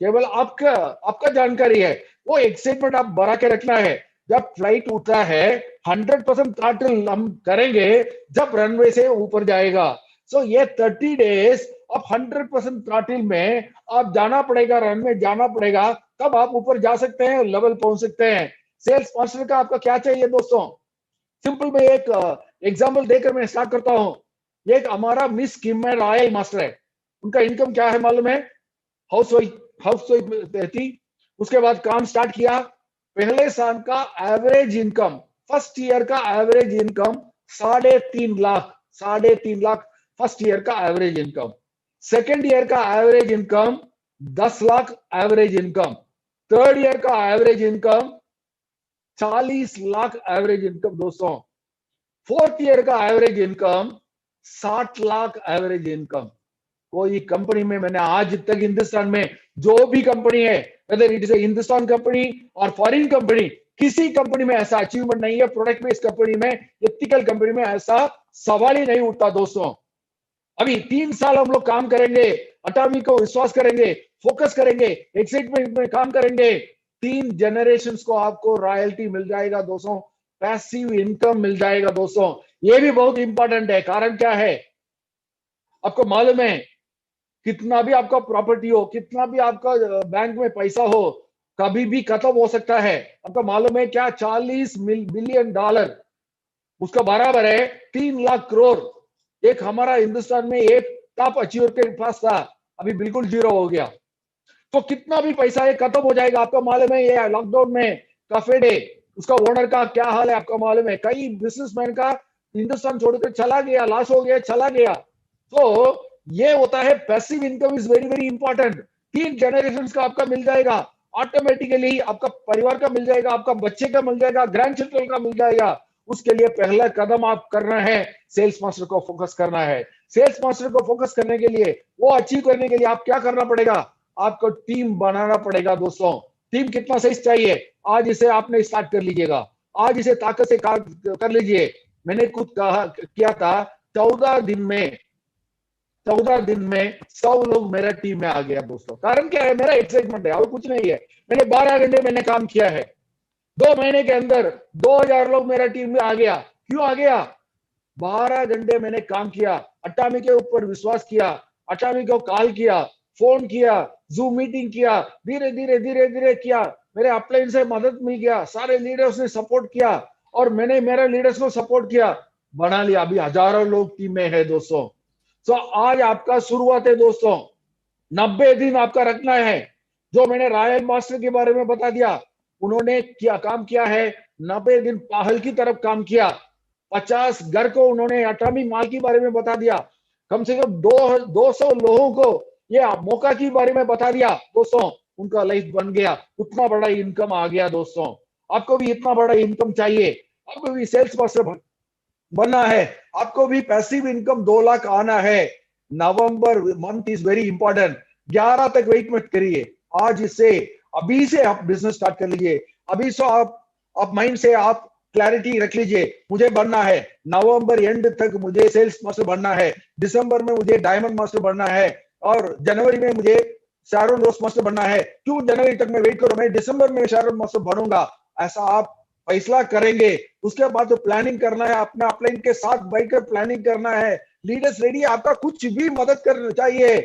Speaker 3: केवल आपका आपका जानकारी है। वो एक्साइटमेंट आप बढ़ा के रखना है। जब फ्लाइट उठता है 100% थ्रॉटल हम करेंगे जब रनवे से ऊपर जाएगा। सो ये 30 डेज अब 100% थ्रॉटल में आप जाना पड़ेगा, रनवे जाना पड़ेगा, तब आप ऊपर जा सकते हैं, लेवल पहुंच सकते हैं। सेल्स पर्सन का आपका क्या चाहिए दोस्तों? सिंपल में एक एग्जांपल देकर मैं स्टार्ट करता हूं। एक हमारा मिस किम में रॉयल मास्टर है। उनका इनकम क्या है मालूम है? हाउस वाइफ थी। उसके बाद काम स्टार्ट किया। पहले साल का एवरेज इनकम, फर्स्ट ईयर का average income 3.5 lakh, 3.5 lakh first year का एवरेज इनकम। सेकेंड ईयर का average income 10 lakh average income. Third year का average income 40 lakh average income दोस्तों। फोर्थ ईयर का average income 60 lakh average income. कोई कंपनी में मैंने आज तक हिंदुस्तान में जो भी कंपनी है, whether it is Hindustan company और फॉरेन कंपनी, किसी कंपनी में ऐसा अचीवमेंट नहीं है। प्रोडक्ट बेस्ड कंपनी में, एथिकल कंपनी में ऐसा सवाल ही नहीं उठता दोस्तों। अभी 3 साल हम लोग काम करेंगे, अटामी को विश्वास करेंगे, फोकस करेंगे, एक्साइटमेंट में काम करेंगे। 3 जनरेशन को आपको रॉयल्टी मिल जाएगा दोस्तों, पैसिव इनकम मिल जाएगा दोस्तों। ये भी बहुत इंपॉर्टेंट है। कारण क्या है? आपको मालूम है, कितना भी आपका प्रॉपर्टी हो, कितना भी आपका बैंक में पैसा हो, कभी भी खत्म हो सकता है। आपको मालूम है क्या? 40 बिलियन डॉलर उसका बराबर है 3 लाख करोड़। एक हमारा हिंदुस्तान में एक टॉप अचीवर के पास था, अभी बिल्कुल जीरो हो गया। तो कितना भी पैसा है खत्म हो जाएगा। आपका मालूम है ये लॉकडाउन में कैफे डे, उसका ओनर का क्या हाल है आपका मालूम है? कई बिजनेसमैन का हिंदुस्तान छोड़कर चला गया, लॉस हो गया, चला गया। तो ये होता है passive income is very very important. 3 generation का आपका मिल जाएगा ऑटोमेटिकली। आपका परिवार का मिल जाएगा, आपका बच्चे का मिल जाएगा, ग्रैंड चिल्ड्रन का मिल जाएगा। उसके लिए पहला कदम आप करना है, सेल्स मास्टर को फोकस करना है। सेल्स मास्टर को फोकस करने के लिए, वो अचीव करने के लिए आप क्या करना पड़ेगा? आपको टीम बनाना पड़ेगा दोस्तों। टीम कितना साइज चाहिए? आज इसे आपने स्टार्ट कर लीजिएगा, आज इसे ताकत से कर लीजिए। मैंने खुद कहा किया था, 14 दिन में 100 लोग मेरा टीम में आ गया दोस्तों। कारण क्या है? मेरा एक्साइटमेंट है और कुछ नहीं है। मैंने 12 घंटे मैंने काम किया है। 2 महीने के अंदर 2000 लोग मेरा टीम में आ गया। क्यों आ गया? 12 घंटे मैंने काम किया, अटामी के ऊपर विश्वास किया, अटामी को कॉल किया, फोन किया, जूम मीटिंग किया, धीरे धीरे धीरे धीरे किया। मेरे अपलाइन से मदद मिल गया, सारे लीडर्स ने सपोर्ट किया और मैंने मेरे लीडर्स को सपोर्ट किया, बना लिया। अभी हजारों लोग टीम में है दोस्तों। तो आज आपका शुरुआत है दोस्तों। 90 दिन आपका रखना है। जो मैंने रॉयल मास्टर के बारे में बता दिया, उन्होंने काम किया है 90 दिन पाहल की तरफ काम किया। 50 घर को उन्होंने अटामी माल के बारे में बता दिया। कम से कम 200 लोगों को ये मौका के बारे में बता दिया दोस्तों। उनका लाइफ बन गया, उतना बड़ा इनकम आ गया दोस्तों। आपको भी इतना बड़ा इनकम चाहिए? आपको भी सेल्स पर्सन बनना है? आपको भी पैसिव इनकम 2 लाख आना है? नवंबर मंथ इज वेरी इंपॉर्टेंट। 11 तक वेट मत करिए। आज इससे अभी से आप बिजनेस स्टार्ट कर लीजिए। अभी से आप माइंड से आप क्लैरिटी रख लीजिए, मुझे बनना है। नवंबर एंड तक मुझे सेल्स मास्टर बनना है, दिसंबर में मुझे डायमंड मास्टर बनना है, और जनवरी में मुझे शैरोन रोस मास्टर बनना है। क्यों जनवरी तक मैं वेट करूं? मैं दिसंबर में शैरोन मास्टर बनूंगा। ऐसा आप फैसला करेंगे। उसके बाद तो प्लानिंग करना है, अपने अपलाइन के साथ बैठकर प्लानिंग करना है। लीडर्स रेडी है, आपका कुछ भी मदद करना चाहिए।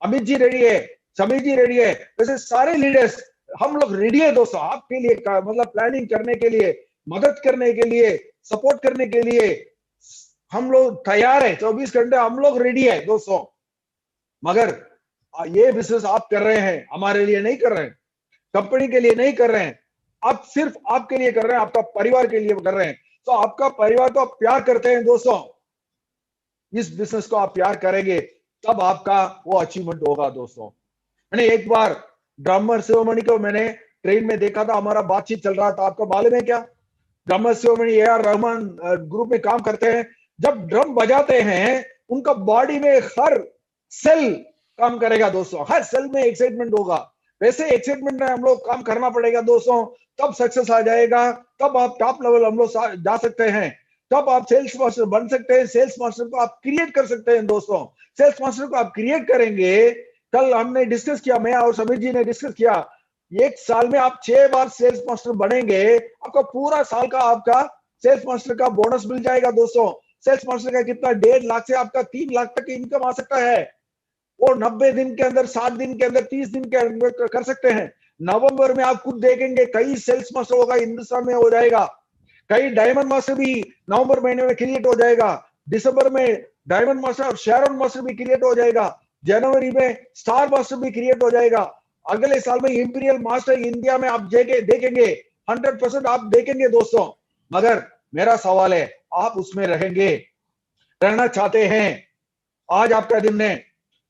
Speaker 3: अमित जी रेडी है, समीर जी रेडी है, वैसे सारे लीडर्स हम लोग रेडी है दोस्तों आपके लिए। मतलब प्लानिंग करने के लिए, मदद करने के लिए, सपोर्ट करने के लिए हम लोग तैयार है। 24 घंटे हम लोग रेडी है दोस्तों। मगर ये बिजनेस आप कर रहे हैं, हमारे लिए नहीं कर रहे हैं, कंपनी के लिए नहीं कर रहे हैं, आप सिर्फ आपके लिए कर रहे हैं, आपका परिवार के लिए कर रहे हैं। तो आपका परिवार को आप प्यार करते हैं दोस्तों। इस बिजनेस को आप प्यार करेंगे तब आपका वो अचीवमेंट होगा दोस्तों। मैंने एक बार ड्रमर शिवमणि को मैंने ट्रेन में देखा था, हमारा बातचीत चल रहा था, आपको मालूम है क्या? Drummer Sivamani AR. Rahman group में काम करते हैं, जब ड्रम बजाते हैं उनका बॉडी में हर सेल काम करेगा दोस्तों, हर सेल में एक्साइटमेंट होगा। वैसे एक्साइटमेंट में हम लोग काम करना पड़ेगा दोस्तों, तब सक्सेस आ जाएगा, तब आप टॉप लेवल हम लोग जा सकते हैं, तब आप सेल्स मास्टर बन सकते हैं। सेल्स मास्टर को आप क्रिएट कर सकते हैं दोस्तों, सेल्स मास्टर को आप क्रिएट करेंगे। कल हमने डिस्कस किया, मैं और समीर जी ने डिस्कस किया, एक साल में आप 6 बार सेल्स मास्टर बनेंगे, आपका पूरा साल का आपका सेल्स मास्टर का बोनस मिल जाएगा दोस्तों। सेल्स मास्टर का कितना 1.5 लाख से आपका 3 लाख तक की इनकम आ सकता है। वो 90 दिन के अंदर, 60 दिन के अंदर, 30 दिन के अंदर कर सकते हैं। नवंबर में आप खुद देखेंगे कई सेल्स मास्टर होगा हिंदुस्तान में हो जाएगा, कई डायमंड मास्टर भी नवंबर महीने में क्रिएट हो जाएगा, दिसंबर में डायमंड मास्टर और शेरन मास्टर भी क्रिएट हो जाएगा, जनवरी में स्टार मास्टर भी क्रिएट हो जाएगा, अगले साल में इंपीरियल मास्टर इंडिया में आप देखेंगे 100% आप देखेंगे दोस्तों। मगर मेरा सवाल है, आप उसमें रहेंगे, रहना चाहते हैं? आज आपका दिन है,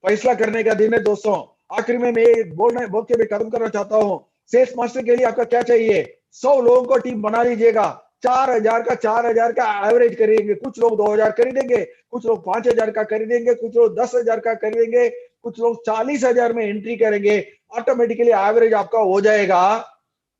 Speaker 3: फैसला करने का दिन है दोस्तों। आखिर में मैं बोल के मैं खत्म करना चाहता हूं, सेल्स मास्टर के लिए आपका क्या चाहिए? 100 लोगों को टीम बना लीजिएगा, 4,000 का एवरेज करेंगे, कुछ लोग 2,000 खरीदेंगे, कुछ लोग 5,000 का खरीदेंगे, कुछ लोग 10,000 का खरीदेंगे, कुछ लोग 40,000 में एंट्री करेंगे। ऑटोमेटिकली एवरेज आपका हो जाएगा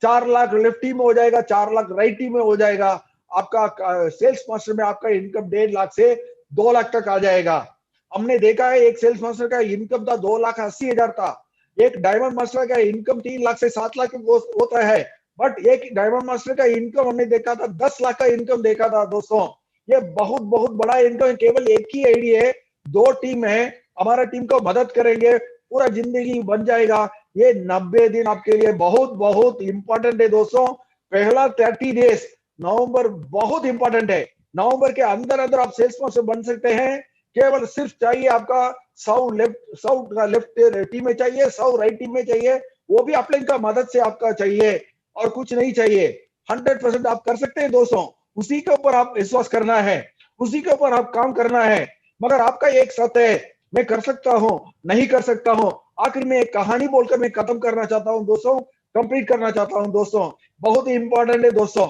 Speaker 3: 4 लाख लेफ्ट टीम में हो जाएगा, 4 लाख राइट टीम में हो जाएगा। आपका सेल्स मास्टर में आपका इनकम 1.5 लाख से 2 लाख तक आ जाएगा। हमने देखा है एक सेल्स मास्टर का इनकम था 2,80,000 था, एक डायमंड मास्टर का इनकम 3 लाख से 7 लाख होता है, बट एक डायमंड मास्टर का इनकम हमने देखा था 10 लाख का इनकम देखा था दोस्तों। ये बहुत बहुत बड़ा इनकम है। केवल एक ही आईडी है, 2 टीम है, हमारा टीम को मदद करेंगे, पूरा जिंदगी बन जाएगा। ये 90 दिन आपके लिए बहुत बहुत इंपॉर्टेंट है दोस्तों। पहला 30 डेज नवंबर बहुत इंपॉर्टेंट है। नवंबर के अंदर अंदर आप सेल्स मास्टर बन सकते हैं। केवल सिर्फ चाहिए आपका 100 लेफ्ट टीम में चाहिए, 100 राइट टीम में चाहिए, वो भी अपलाइन का मदद से आपका चाहिए और कुछ नहीं चाहिए। 100% आप कर सकते हैं दोस्तों, उसी के ऊपर आप विश्वास करना है, उसी के ऊपर आप काम करना है। मगर आपका एक सत्य है, मैं कर सकता हूं, नहीं कर सकता हूं। आखिर में एक कहानी बोलकर मैं खत्म करना चाहता हूं दोस्तों, कंप्लीट करना चाहता हूं दोस्तों, बहुत ही इंपॉर्टेंट है दोस्तों।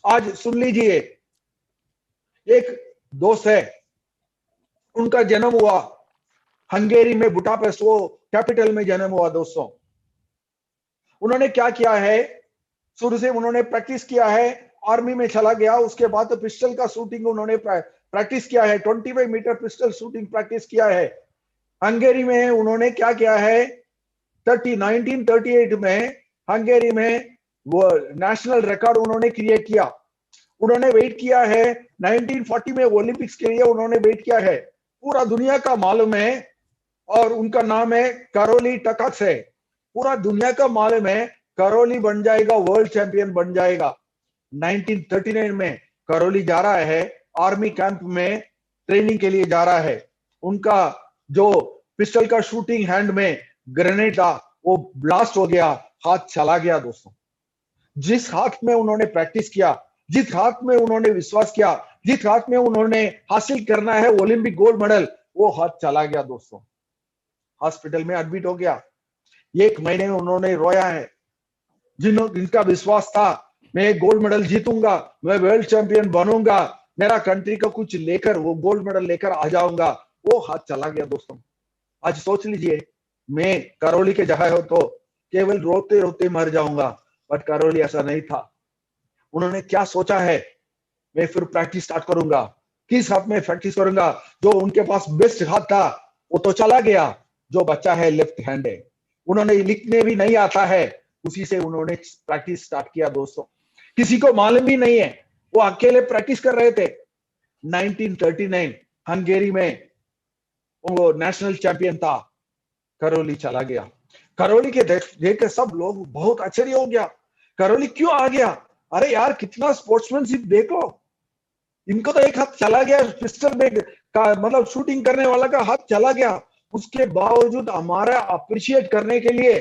Speaker 3: आज सुन लीजिए, एक दोस्त है, उनका जन्म हुआ हंगेरी में, बुडापेस्ट वो कैपिटल में जन्म हुआ दोस्तों। उन्होंने क्या किया है, शुरू से उन्होंने प्रैक्टिस किया है, आर्मी में चला गया, उसके बाद तो पिस्टल का शूटिंग उन्होंने प्रैक्टिस किया है, 25 मीटर पिस्टल शूटिंग प्रैक्टिस किया है। हंगेरी में उन्होंने क्या किया है, 1938 में हंगेरी में वो नेशनल रिकॉर्ड उन्होंने क्रिएट किया। उन्होंने वेट किया है 1940 में ओलंपिक्स के लिए उन्होंने वेट किया है, पूरा दुनिया का मालूम है, और उनका नाम है कैरोली टकक्स है। पूरा दुनिया का मालूम है, कैरोली बन जाएगा वर्ल्ड चैंपियन बन जाएगा। 1939 में कैरोली जा रहा है, आर्मी कैंप में ट्रेनिंग के लिए जा रहा है। उनका जो पिस्टल का शूटिंग हैंड में ग्रेनेड था वो ब्लास्ट हो गया, हाथ चला गया दोस्तों। जिस हाथ में उन्होंने प्रैक्टिस किया, जिस हाथ में उन्होंने विश्वास किया, जिस हाथ में उन्होंने हासिल करना है ओलंपिक गोल्ड मेडल, वो हाथ चला गया दोस्तों। हॉस्पिटल में एडमिट हो गया, 1 महीने में उन्होंने रोया है। जिनका विश्वास था मैं गोल्ड मेडल जीतूंगा, मैं वर्ल्ड चैंपियन बनूंगा, मेरा कंट्री का कुछ लेकर वो गोल्ड मेडल लेकर आ जाऊंगा, वो हाथ चला गया दोस्तों। आज सोच लीजिए, मैं कैरोली के जगह हो तो केवल रोते रोते मर जाऊंगा, बट कैरोली ऐसा नहीं था। उन्होंने क्या सोचा है, मैं फिर प्रैक्टिस स्टार्ट करूंगा, किस हाथ में प्रैक्टिस करूंगा, जो उनके पास बेस्ट हाथ था वो तो चला गया, जो बच्चा है लेफ्ट हैंड है, उन्होंने लिखने भी नहीं आता है, उसी से उन्होंने प्रैक्टिस स्टार्ट किया दोस्तों। किसी को मालूम भी नहीं है, वो अकेले प्रैक्टिस कर रहे थे। 1939 हंगेरी में वो नेशनल चैंपियन था, कैरोली चला गया। कैरोली के देख सब लोग बहुत आश्चर्य हो गया, कैरोली क्यों आ गया? अरे यार, कितना स्पोर्ट्समैनशिप देखो, इनको तो एक हाथ चला गया, पिस्टल में का मतलब शूटिंग करने वाला का हाथ चला गया, उसके बावजूद हमारा अप्रिशिएट करने के लिए,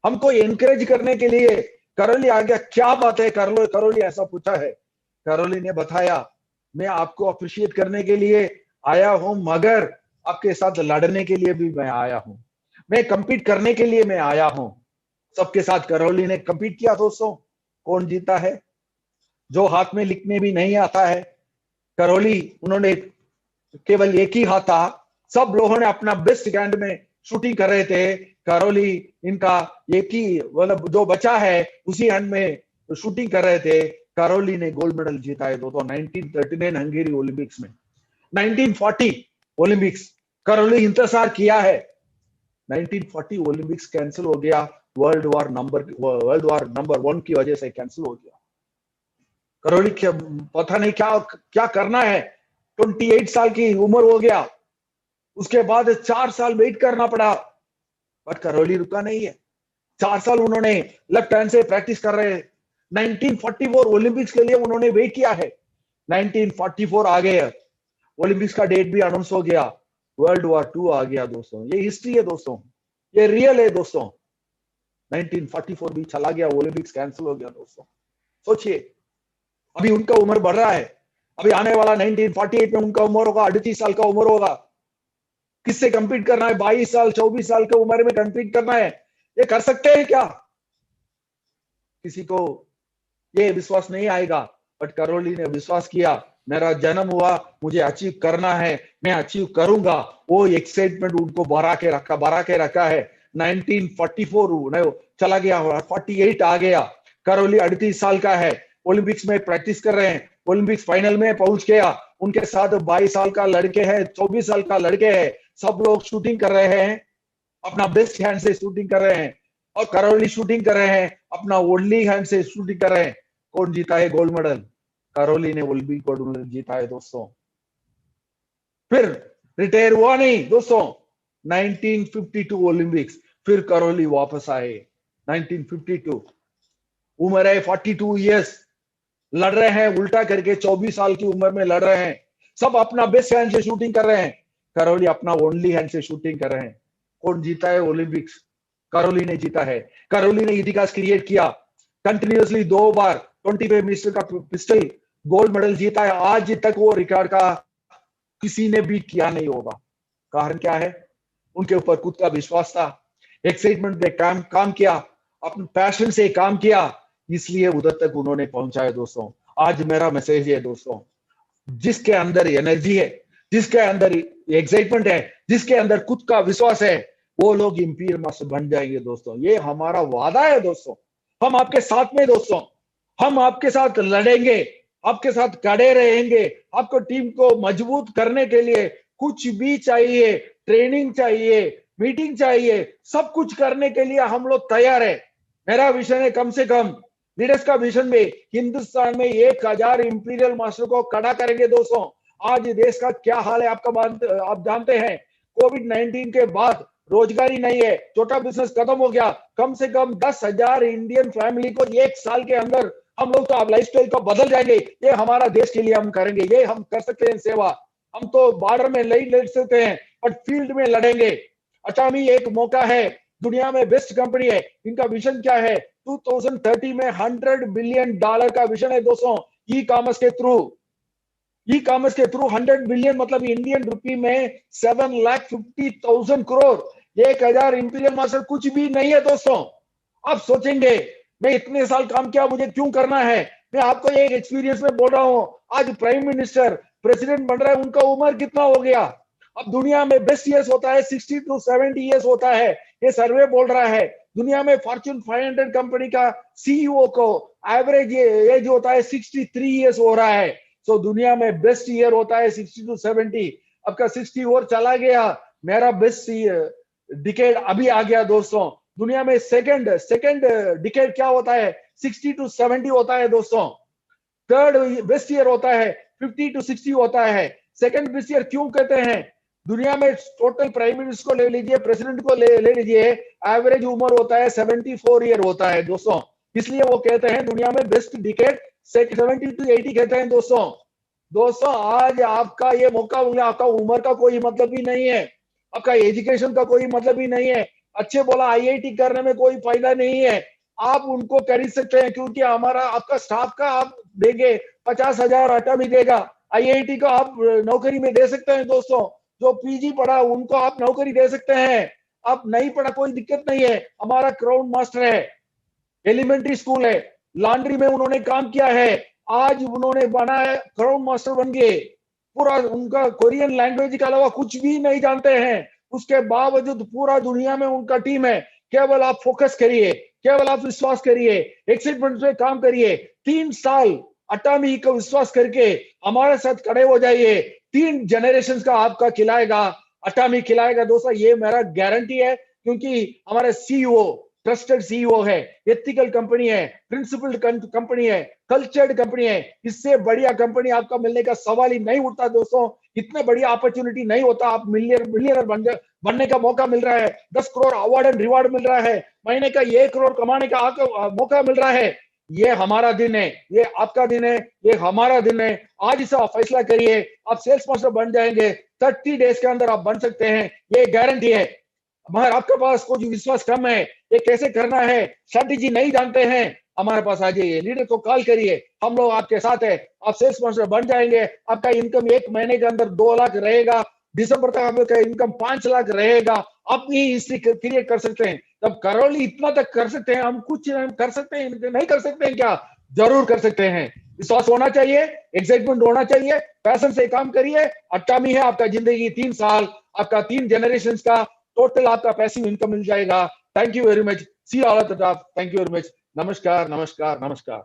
Speaker 3: हमको एनकरेज करने के लिए कैरोली आ गया। क्या बात है कैरोली ऐसा पूछा है। कैरोली ने बताया, मैं आपको अप्रिशिएट करने के लिए आया हूं, मगर आपके साथ लड़ने के लिए भी मैं आया हूं। मैं compete करने के लिए मैं आया हूं। सबके साथ करौली ने compete किया दोस्तों। कौन जीता है? जो हाथ में लिखने भी नहीं आता है, करौली उन्होंने केवल एक ही हाथ था, सब लोगों ने अपना बेस्ट हैंड में शूटिंग कर रहे थे। करौली इनका एक ही मतलब जो बचा है उसी हैंड में शूटिंग कर रहे थे। करौली ने गोल्ड मेडल जीता है दोस्तों 1939 हंगेरी ओलंपिक्स में। 1940 ओलंपिक्स करौली इंतजार किया है। 1940 ओलंपिक्स कैंसिल हो गया, वर्ल्ड वॉर नंबर 1 की वजह से कैंसिल हो गया। करौली पता नहीं क्या क्या करना है। 28 साल की उम्र हो गया, उसके बाद 4 साल वेट करना पड़ा, बट करौली रुका नहीं है। 4 साल उन्होंने लेफ्ट हैंड से प्रैक्टिस कर रहे हैं। 1944 ओलंपिक्स के लिए उन्होंने वेट किया है। 1944 आ गए, ओलंपिक्स का डेट भी अनाउंस हो गया, वर्ल्ड वॉर 2 आ गया दोस्तों। ये हिस्ट्री है दोस्तों, ये रियल है दोस्तों। 1944 भी चला गया, ओलंपिक्स कैंसिल हो गया दोस्तों। सोचिए, अभी उनका उम्र बढ़ रहा है। अभी आने वाला 1948 में उनका उम्र होगा 38 साल का उम्र होगा। किससे कंपीट करना है? 22 साल 24 साल की उम्र में कंपीट करना है। ये कर सकते हैं क्या? किसी को ये विश्वास नहीं आएगा, बट करौली ने विश्वास किया, मेरा जन्म हुआ, मुझे अचीव करना है, मैं अचीव करूंगा। वो एक्साइटमेंट उनको बढ़ा के रखा है। 1944 चला गया, 48 आ गया। करौली 38 साल का है, ओलंपिक्स में प्रैक्टिस कर रहे हैं, ओलंपिक्स फाइनल में पहुंच गया। उनके साथ 22 साल का लड़के हैं, 24 साल का लड़के हैं, सब लोग शूटिंग कर रहे हैं, अपना बेस्ट हैंड से शूटिंग कर रहे हैं। और करौली शूटिंग कर रहे हैं, अपना ओनली हैंड से शूटिंग कर रहे हैं। कौन जीता है गोल्ड मेडल? करौली ने ओलंपिक गोल्ड मेडल जीता है दोस्तों। फिर रिटायर हुआ नहीं दोस्तों। 1952 ओलंपिक्स, फिर करौली वापस आए। 1952 उम्र है 42 इयर्स, लड़ रहे हैं उल्टा करके, 24 साल की उम्र में लड़ रहे हैं। सब अपना बेस्ट हैंड से शूटिंग कर रहे हैं, करौली अपना ओनली हैंड से शूटिंग कर रहे हैं। कौन जीता है ओलंपिक्स? करौली ने जीता है। करौली ने इतिहास क्रिएट किया, कंटिन्यूअसली 2 बार 25 मीटर का पिस्टल गोल्ड मेडल जीता है। आज तक वो रिकॉर्ड का किसी ने भी किया नहीं होगा। कारण क्या है? उनके ऊपर खुद का विश्वास था, एक्साइटमेंट में काम किया, अपने पैशन से काम किया, इसलिए उधर तक उन्होंने पहुंचाया दोस्तों। आज मेरा मैसेज है दोस्तों, जिसके अंदर एनर्जी है, जिसके अंदर एक्साइटमेंट है, जिसके अंदर खुद का विश्वास है, वो लोग इंपीरियल मास्टर बन जाएंगे दोस्तों। ये हमारा वादा है दोस्तों। हम आपके साथ में दोस्तों, हम आपके साथ लड़ेंगे, आपके साथ खड़े रहेंगे। आपको टीम को मजबूत करने के लिए कुछ भी चाहिए, ट्रेनिंग चाहिए, मीटिंग चाहिए, सब कुछ करने के लिए हम लोग तैयार है। मेरा विजन है, कम से कम लीडर्स का विजन में हिंदुस्तान में 1000 इंपीरियल मास्टर को खड़ा करेंगे दोस्तों। आज देश का क्या हाल है आप जानते हैं। कोविड-19 के बाद रोजगारी नहीं है, छोटा बिजनेस खत्म हो गया। कम से कम 10,000 इंडियन फैमिली को 1 साल के अंदर हम लोग तो आप लाइफस्टाइल का बदल जाएंगे। ये हमारा देश के लिए हम करेंगे, ये हम कर सकते हैं सेवा। हम तो बॉर्डर में नहीं लड़ सकते हैं, बट फील्ड में लड़ेंगे। अचामी एक मौका है, दुनिया में बेस्ट कंपनी है। इनका विजन क्या है? 2030 में $100 बिलियन का विजन है दोस्तों। ई कॉमर्स के थ्रू 100 बिलियन मतलब इंडियन रुपी में 7,50,000 करोड़। 1000 इंपीरियल मास्टर कुछ भी नहीं है दोस्तों। आप सोचेंगे मैं इतने साल काम किया, मुझे क्यों करना है? मैं आपको एक एक्सपीरियंस में बोल रहा हूं। आज प्राइम मिनिस्टर प्रेसिडेंट बन रहा है, उनका उम्र कितना हो गया? अब दुनिया में बेस्ट ईयर्स होता है 60 to 70 ईयर्स होता है, ये सर्वे बोल रहा है। दुनिया में फॉर्च्यून 500 कंपनी का सीईओ को एवरेज एज होता है 63 ईयर्स हो रहा है। तो दुनिया में बेस्ट ईयर होता है 60 to 70। आपका 60 और चला गया, मेरा बेस्ट डिकेड अभी आ गया दोस्तों। दुनिया में सेकंड डिकेड क्या होता है? 60 to 70 होता है दोस्तों। थर्ड बेस्ट ईयर होता है 50 to 60 होता है। सेकंड बेस्ट ईयर क्यों कहते हैं? दुनिया में टोटल प्राइम मिनिस्टर को ले लीजिए, प्रेसिडेंट को ले लीजिए, एवरेज उम्र होता है 74 ईयर होता है दोस्तों। इसलिए वो कहते हैं दुनिया में बेस्ट डिकेड 70 to 80 कहते हैं दोस्तों। आज आपका ये मौका मिला, आपका उम्र का कोई मतलब ही नहीं है, आपका एजुकेशन का कोई मतलब ही नहीं है। अच्छे बोला आईआईटी करने में कोई फायदा नहीं है, आप उनको खरीद सकते हैं, क्योंकि हमारा आपका स्टाफ का आप देंगे 50,000 आटा भी देगा। आईआईटी को आप नौकरी में दे सकते हैं दोस्तों। जो पीजी पढ़ा उनको आप नौकरी दे सकते हैं। आप नहीं पढ़ा कोई दिक्कत नहीं है, हमारा क्राउन मास्टर है, एलिमेंट्री स्कूल है, लॉन्ड्री में उन्होंने काम किया है, आज उन्होंने बनाया, क्राउन मास्टर बन गए, पूरा उनका कोरियन लैंग्वेज के अलावा कुछ भी नहीं जानते हैं, उसके बावजूद पूरा दुनिया में उनका टीम है। केवल आप फोकस करिए, केवल आप विश्वास करिए, एक्साइटमेंट से काम करिए, 3 साल अटामी का विश्वास करके हमारे साथ खड़े हो जाइए, 3 जनरेशन का आपका खिलाएगा, अटामी खिलाएगा दोस्तों, ये मेरा गारंटी है, क्योंकि हमारे सीईओ ट्रस्टेड सीईओ है, एथिकल कंपनी है, प्रिंसिपल्ड कंपनी है, कल्चर्ड कंपनी है, इससे बढ़िया कंपनी आपका मिलने का सवाल ही नहीं उठता दोस्तों। इतने बढ़िया अपॉर्चुनिटी नहीं होता, आप मिलियनर बनने का मौका मिल रहा है, 10 करोड़ अवार्ड एंड रिवार्ड मिल रहा है, महीने का 1 करोड़ कमाने का मौका मिल रहा है। ये हमारा दिन है, ये आपका दिन है, ये हमारा दिन है। आज इसे आप फैसला करिए, आप सेल्स मास्टर बन जाएंगे, 30 डेज के अंदर आप बन सकते हैं, ये गारंटी है। मगर आपके पास कुछ विश्वास कम है, ये कैसे करना है, स्ट्रेटेजी नहीं जानते हैं, हमारे पास आ जाइए, लीडर को कॉल करिए, हम लोग आपके साथ है, आप सेल्स मास्टर बन जाएंगे, आपका इनकम 1 महीने के अंदर 2 लाख रहेगा, दिसंबर तक आपका इनकम 5 लाख रहेगा, अपनी हिस्ट्री क्रिएट कर सकते हैं। तब करौली इतना तक कर सकते हैं, हम कुछ कर सकते हैं, नहीं कर सकते हैं क्या? जरूर कर सकते हैं। विश्वास होना चाहिए, एक्साइटमेंट होना चाहिए, पैशन से काम करिए। अटामी है आपका जिंदगी, 3 साल, आपका 3 जनरेशन का टोटल आपका पैसिव इनकम मिल जाएगा। Thank you very much, see all at the top, thank you very much, नमस्कार नमस्कार नमस्कार।